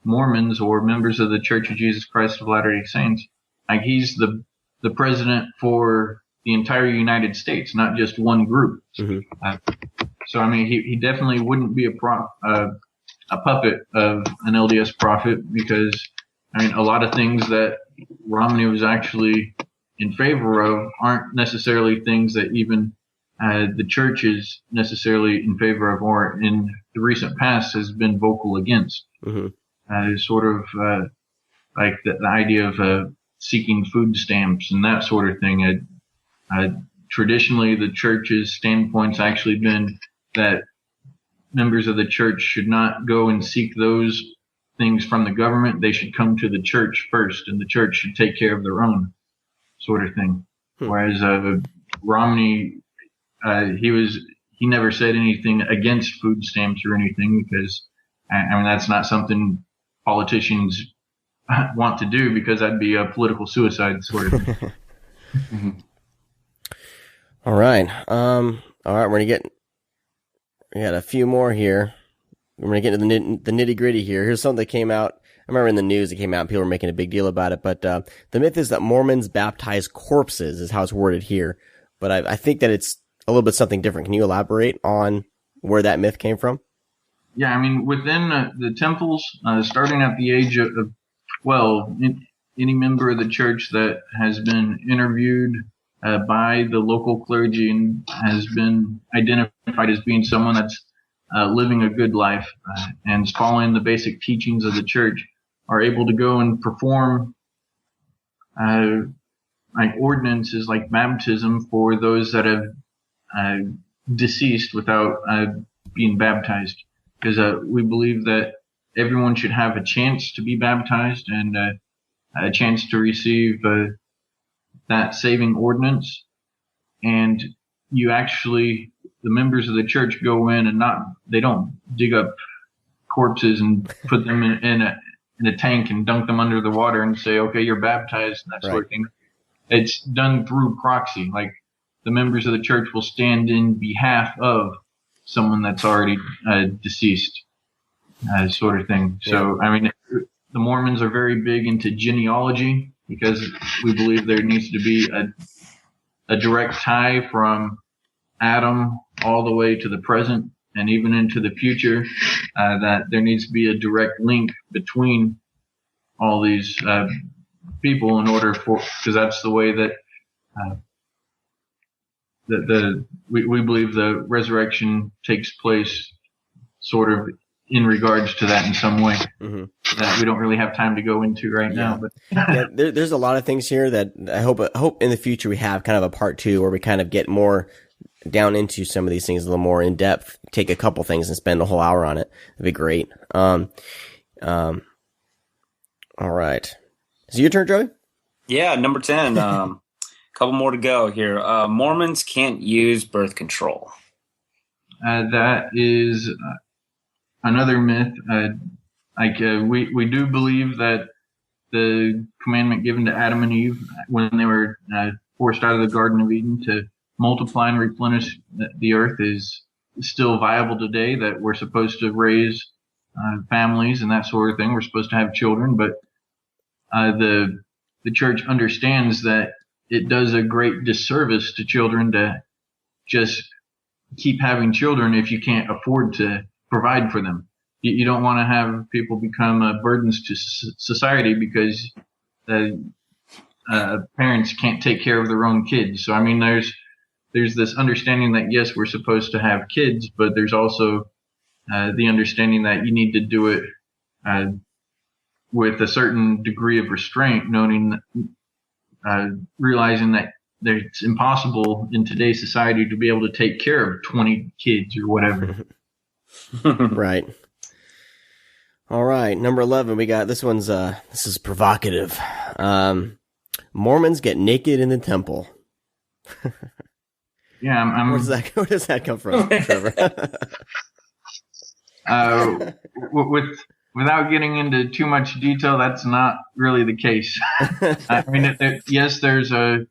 Mormons or members of the Church of Jesus Christ of Latter-day Saints. Like, he's the president for the entire United States, not just one group. So, I mean, he definitely wouldn't be a puppet of an LDS prophet, because, I mean, a lot of things that Romney was actually in favor of aren't necessarily things that even the church is necessarily in favor of, or in the recent past has been vocal against. Sort of like the idea of seeking food stamps and that sort of thing. Traditionally, the church's standpoint's actually been that members of the church should not go and seek those things from the government. They should come to the church first, and the church should take care of their own, sort of thing. Whereas Romney, he never said anything against food stamps or anything, because I mean, that's not something politicians want to do, because that'd be a political suicide, sort of thing. All right. We got a few more here. We're going to get into the nitty gritty here. Here's something that came out. I remember in the news it came out, people were making a big deal about it, but the myth is that Mormons baptize corpses, is how it's worded here. But I think that it's a little bit something different. Can you elaborate on where that myth came from? Yeah, I mean, within the temples, starting at the age of 12, any member of the church that has been interviewed by the local clergy and has been identified as being someone that's living a good life and following the basic teachings of the church are able to go and perform like ordinances like baptism for those that have deceased without being baptized. because we believe that everyone should have a chance to be baptized and a chance to receive that saving ordinance. And you actually, the members of the church go in and they don't dig up corpses and put them in a tank and dunk them under the water and say, okay, you're baptized and that sort of thing. It's done through proxy. Like the members of the church will stand in behalf of someone that's already deceased, sort of thing. So, I mean, the Mormons are very big into genealogy because we believe there needs to be a direct tie from Adam all the way to the present and even into the future, that there needs to be a direct link between all these people in order because that's the way that we believe the resurrection takes place, sort of in regards to that in some way that we don't really have time to go into right now. But there's a lot of things here that I hope in the future we have kind of a part 2 where we kind of get more down into some of these things a little more in depth, take a couple things and spend a whole hour on it. That'd be great. All right. Is it your turn, Joey? Yeah, number 10. Couple more to go here. Mormons can't use birth control. That is another myth. We do believe that the commandment given to Adam and Eve when they were forced out of the Garden of Eden to multiply and replenish the earth is still viable today, that we're supposed to raise families and that sort of thing. We're supposed to have children, but the church understands that it does a great disservice to children to just keep having children if you can't afford to provide for them. You don't want to have people become burdens to society because parents can't take care of their own kids. So, I mean, there's this understanding that, yes, we're supposed to have kids, but there's also the understanding that you need to do it with a certain degree of restraint, realizing that it's impossible in today's society to be able to take care of 20 kids or whatever. Right. All right. Number 11, we got this one's, this is provocative. Mormons get naked in the temple. Yeah, where does that come from, Trevor? Without getting into too much detail, that's not really the case. I mean, yes, there's a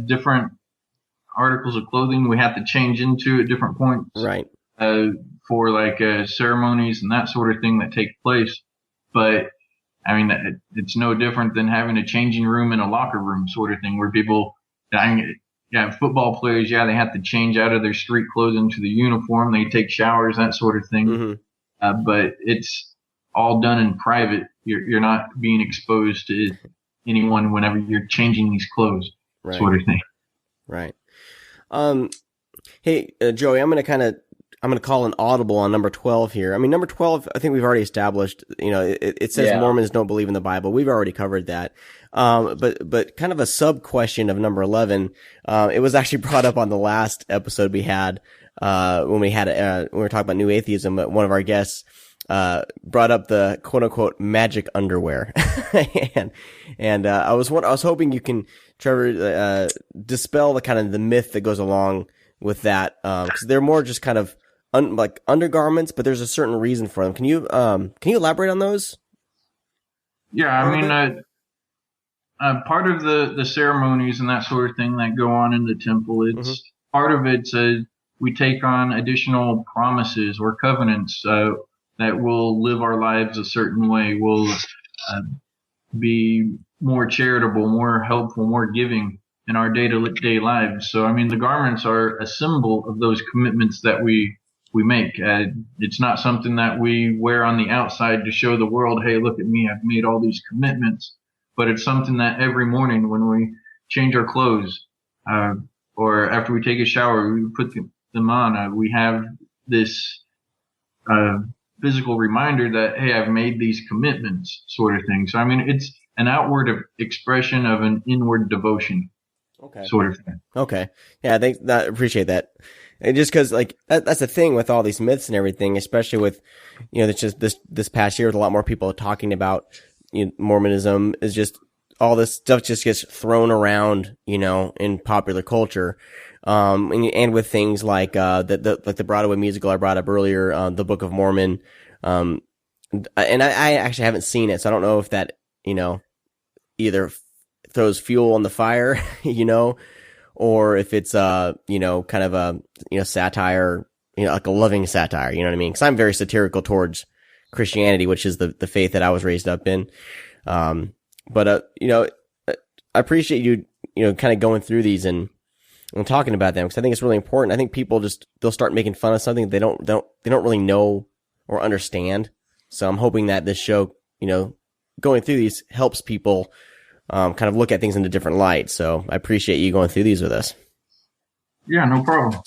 different articles of clothing we have to change into at different points, right? For like ceremonies and that sort of thing that take place. But I mean, it's no different than having a changing room in a locker room sort of thing, where people, football players, they have to change out of their street clothes into the uniform. They take showers, that sort of thing. But it's all done in private. You're not being exposed to anyone whenever you're changing these clothes, right. Sort of thing. Right. Hey, Joey, I'm going to call an audible on number 12 here. I mean, number 12, I think we've already established, it says Mormons don't believe in the Bible. We've already covered that. But kind of a sub question of number 11, it was actually brought up on the last episode we had, when we were talking about new atheism, but one of our guests, brought up the quote unquote magic underwear. and I was hoping you can, Trevor, dispel the kind of the myth that goes along with that. Cause they're more just kind of like undergarments, but there's a certain reason for them. Can you elaborate on those? Yeah. I mean, part of the ceremonies and that sort of thing that go on in the temple, it's part of it's, we take on additional promises or covenants, that will live our lives a certain way. We'll be more charitable, more helpful, more giving in our day-to-day lives. So, I mean, the garments are a symbol of those commitments that we make. It's not something that we wear on the outside to show the world, hey, look at me, I've made all these commitments. But it's something that every morning when we change our clothes, or after we take a shower, we put them on, we have this physical reminder that, hey, I've made these commitments, sort of thing. So, I mean, it's an outward expression of an inward devotion. Okay. sort of thing. Okay. Yeah, I think that appreciate that. And just because, like, that's the thing with all these myths and everything, especially with, it's just this past year with a lot more people talking about, Mormonism, is just all this stuff just gets thrown around, in popular culture. And with things like, like the Broadway musical I brought up earlier, the Book of Mormon. And I actually haven't seen it, so I don't know if that, either throws fuel on the fire, or if it's, kind of a, satire, like a loving satire, you know what I mean? Cause I'm very satirical towards Christianity, which is the faith that I was raised up in. But I appreciate you, kind of going through these and talking about them, because I think it's really important. I think people they'll start making fun of something they don't really know or understand. So I'm hoping that this show, going through these helps people, kind of look at things in a different light. So I appreciate you going through these with us. Yeah, no problem.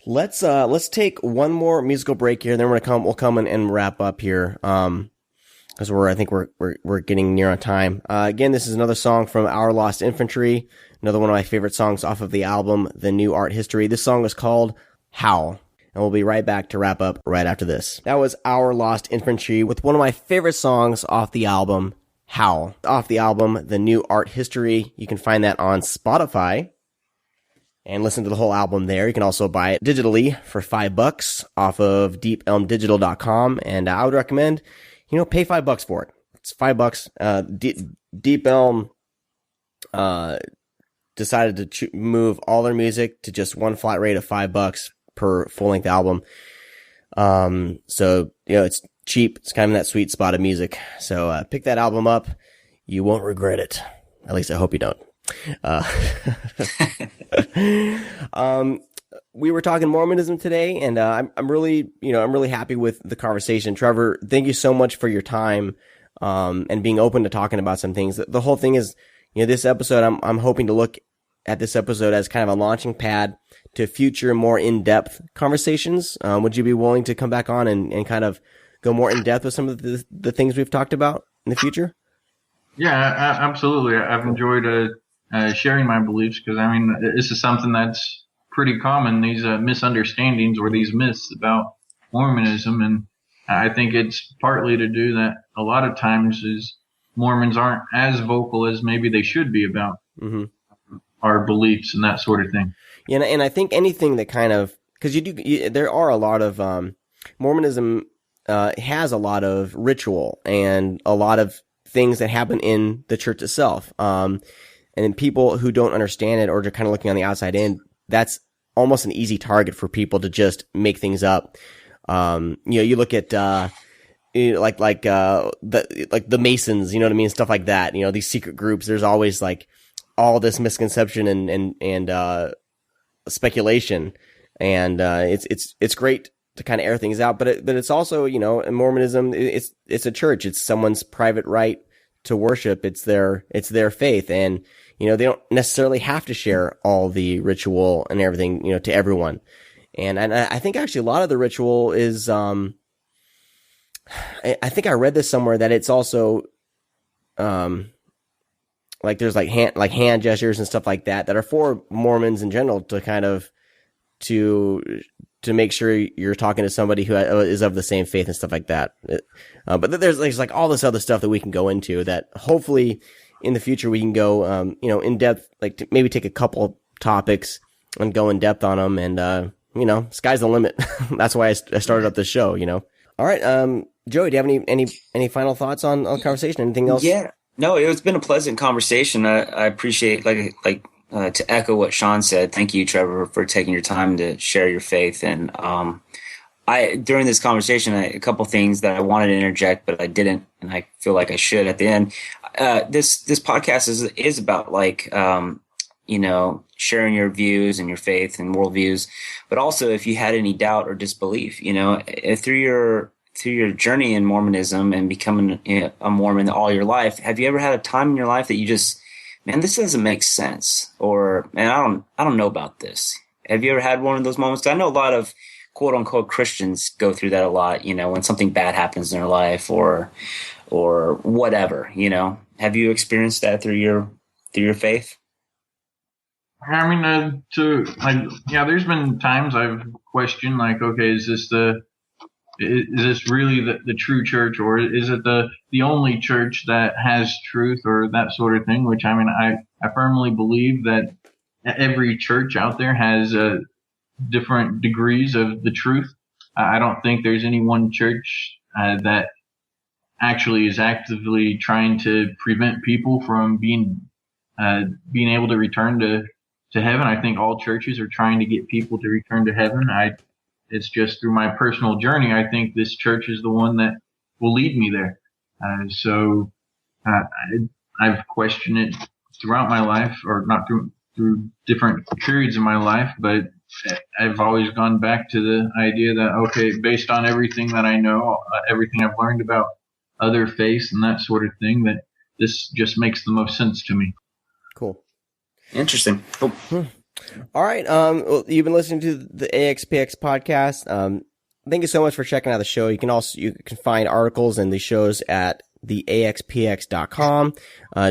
Let's take one more musical break here, then we'll come and wrap up here. Cause I think we're getting near on time. Again, this is another song from Our Lost Infantry, another one of my favorite songs off of the album, The New Art History. This song is called Howl. And we'll be right back to wrap up right after this. That was Our Lost Infantry with one of my favorite songs off the album, Howl. Off the album, The New Art History. You can find that on Spotify and listen to the whole album there. You can also buy it digitally for $5 off of deepelmdigital.com. And I would recommend, pay $5 for it. It's $5. Deep Elm, decided to move all their music to just one flat rate of $5 per full-length album. So, it's cheap. It's kind of in that sweet spot of music. So, pick that album up. You won't regret it. At least I hope you don't. We were talking Mormonism today, and I'm really happy with the conversation. Trevor, thank you so much for your time, and being open to talking about some things. The whole thing is, this episode, I'm hoping to look at this episode as kind of a launching pad to future more in-depth conversations. Would you be willing to come back on and kind of go more in-depth with some of the things we've talked about in the future? Yeah, absolutely. I've enjoyed sharing my beliefs, because, this is something that's pretty common, these misunderstandings or these myths about Mormonism. And I think it's partly to do that a lot of times is Mormons aren't as vocal as maybe they should be about our beliefs and that sort of thing. Yeah, and I think anything that kind of, because there are a lot of, Mormonism has a lot of ritual and a lot of things that happen in the church itself. And people who don't understand it or are kind of looking on the outside in, that's almost an easy target for people to just make things up. You look at, like the Masons, you know what I mean? Stuff like that. These secret groups, there's always like all this misconception and speculation. And, it's great to kind of air things out, but it's also, in Mormonism, it's a church. It's someone's private right to worship. It's their faith. And, they don't necessarily have to share all the ritual and everything, to everyone. And I think actually a lot of the ritual is, I think I read this somewhere that it's also, like there's like hand gestures and stuff like that are for Mormons in general to kind of, to make sure you're talking to somebody who is of the same faith and stuff like that. But there's like all this other stuff that we can go into that hopefully in the future we can go, in depth, like to maybe take a couple topics and go in depth on them. And, sky's the limit. That's why I started up this show, All right. Joey, do you have any final thoughts on conversation? Anything else? Yeah, no, it's been a pleasant conversation. I appreciate to echo what Sean said. Thank you, Trevor, for taking your time to share your faith. And, during this conversation, a couple things that I wanted to interject, but I didn't, and I feel like I should at the end. This podcast is about sharing your views and your faith and worldviews, but also if you had any doubt or disbelief, through your journey in Mormonism and becoming a Mormon all your life, have you ever had a time in your life that you just, man, this doesn't make sense, or man, I don't know about this? Have you ever had one of those moments? 'Cause I know a lot of quote unquote Christians go through that a lot, when something bad happens in their life or whatever, Have you experienced that through your faith? I mean, there's been times I've questioned, like, okay, is this really the true church, or is it the only church that has truth, or that sort of thing? Which, I mean, I firmly believe that every church out there has different degrees of the truth. I don't think there's any one church that actually is actively trying to prevent people from being able to return to heaven. I think all churches are trying to get people to return to heaven. It's just through my personal journey, I think this church is the one that will lead me there. I've questioned it throughout my life, or not through different periods of my life, but I've always gone back to the idea that, okay, based on everything that I know, everything I've learned about other faiths and that sort of thing, that this just makes the most sense to me. Cool. Interesting. Cool. All right. Well, you've been listening to the AxPx podcast. Thank you so much for checking out the show. You can find articles and the shows at theaxpx.com.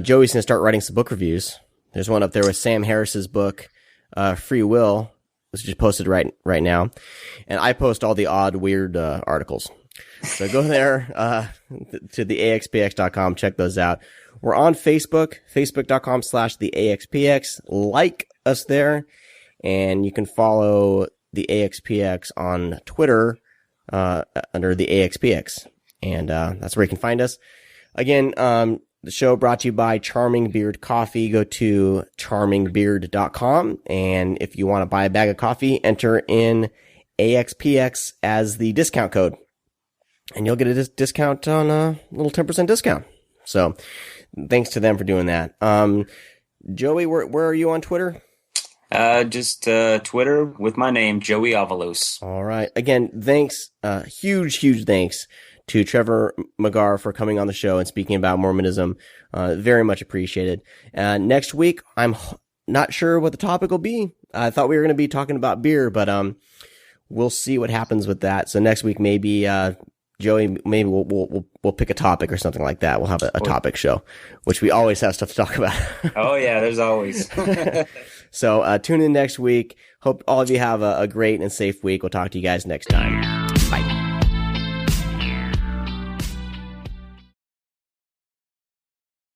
Joey's going to start writing some book reviews. There's one up there with Sam Harris's book, Free Will, which is just posted right now. And I post all the odd, weird, articles. So go there, to theaxpx.com. Check those out. We're on Facebook, facebook.com/theaxpx. Like us there. And you can follow the AxPx on Twitter, under the AxPx. And, that's where you can find us. Again, the show brought to you by Charming Beard Coffee. Go to charmingbeard.com. And if you want to buy a bag of coffee, enter in AxPx as the discount code. And you'll get a discount on a little 10% discount. So thanks to them for doing that. Joey, where are you on Twitter? Just Twitter with my name, Joey Avalos. All right. Again, thanks, huge thanks to Trevor McGarrah for coming on the show and speaking about Mormonism. Very much appreciated. Next week, I'm not sure what the topic will be. I thought we were going to be talking about beer, but we'll see what happens with that. So next week, maybe Joey, maybe we'll pick a topic or something like that. We'll have a topic show, which we always have stuff to talk about. Oh yeah, there's always. So tune in next week. Hope all of you have a great and safe week. We'll talk to you guys next time.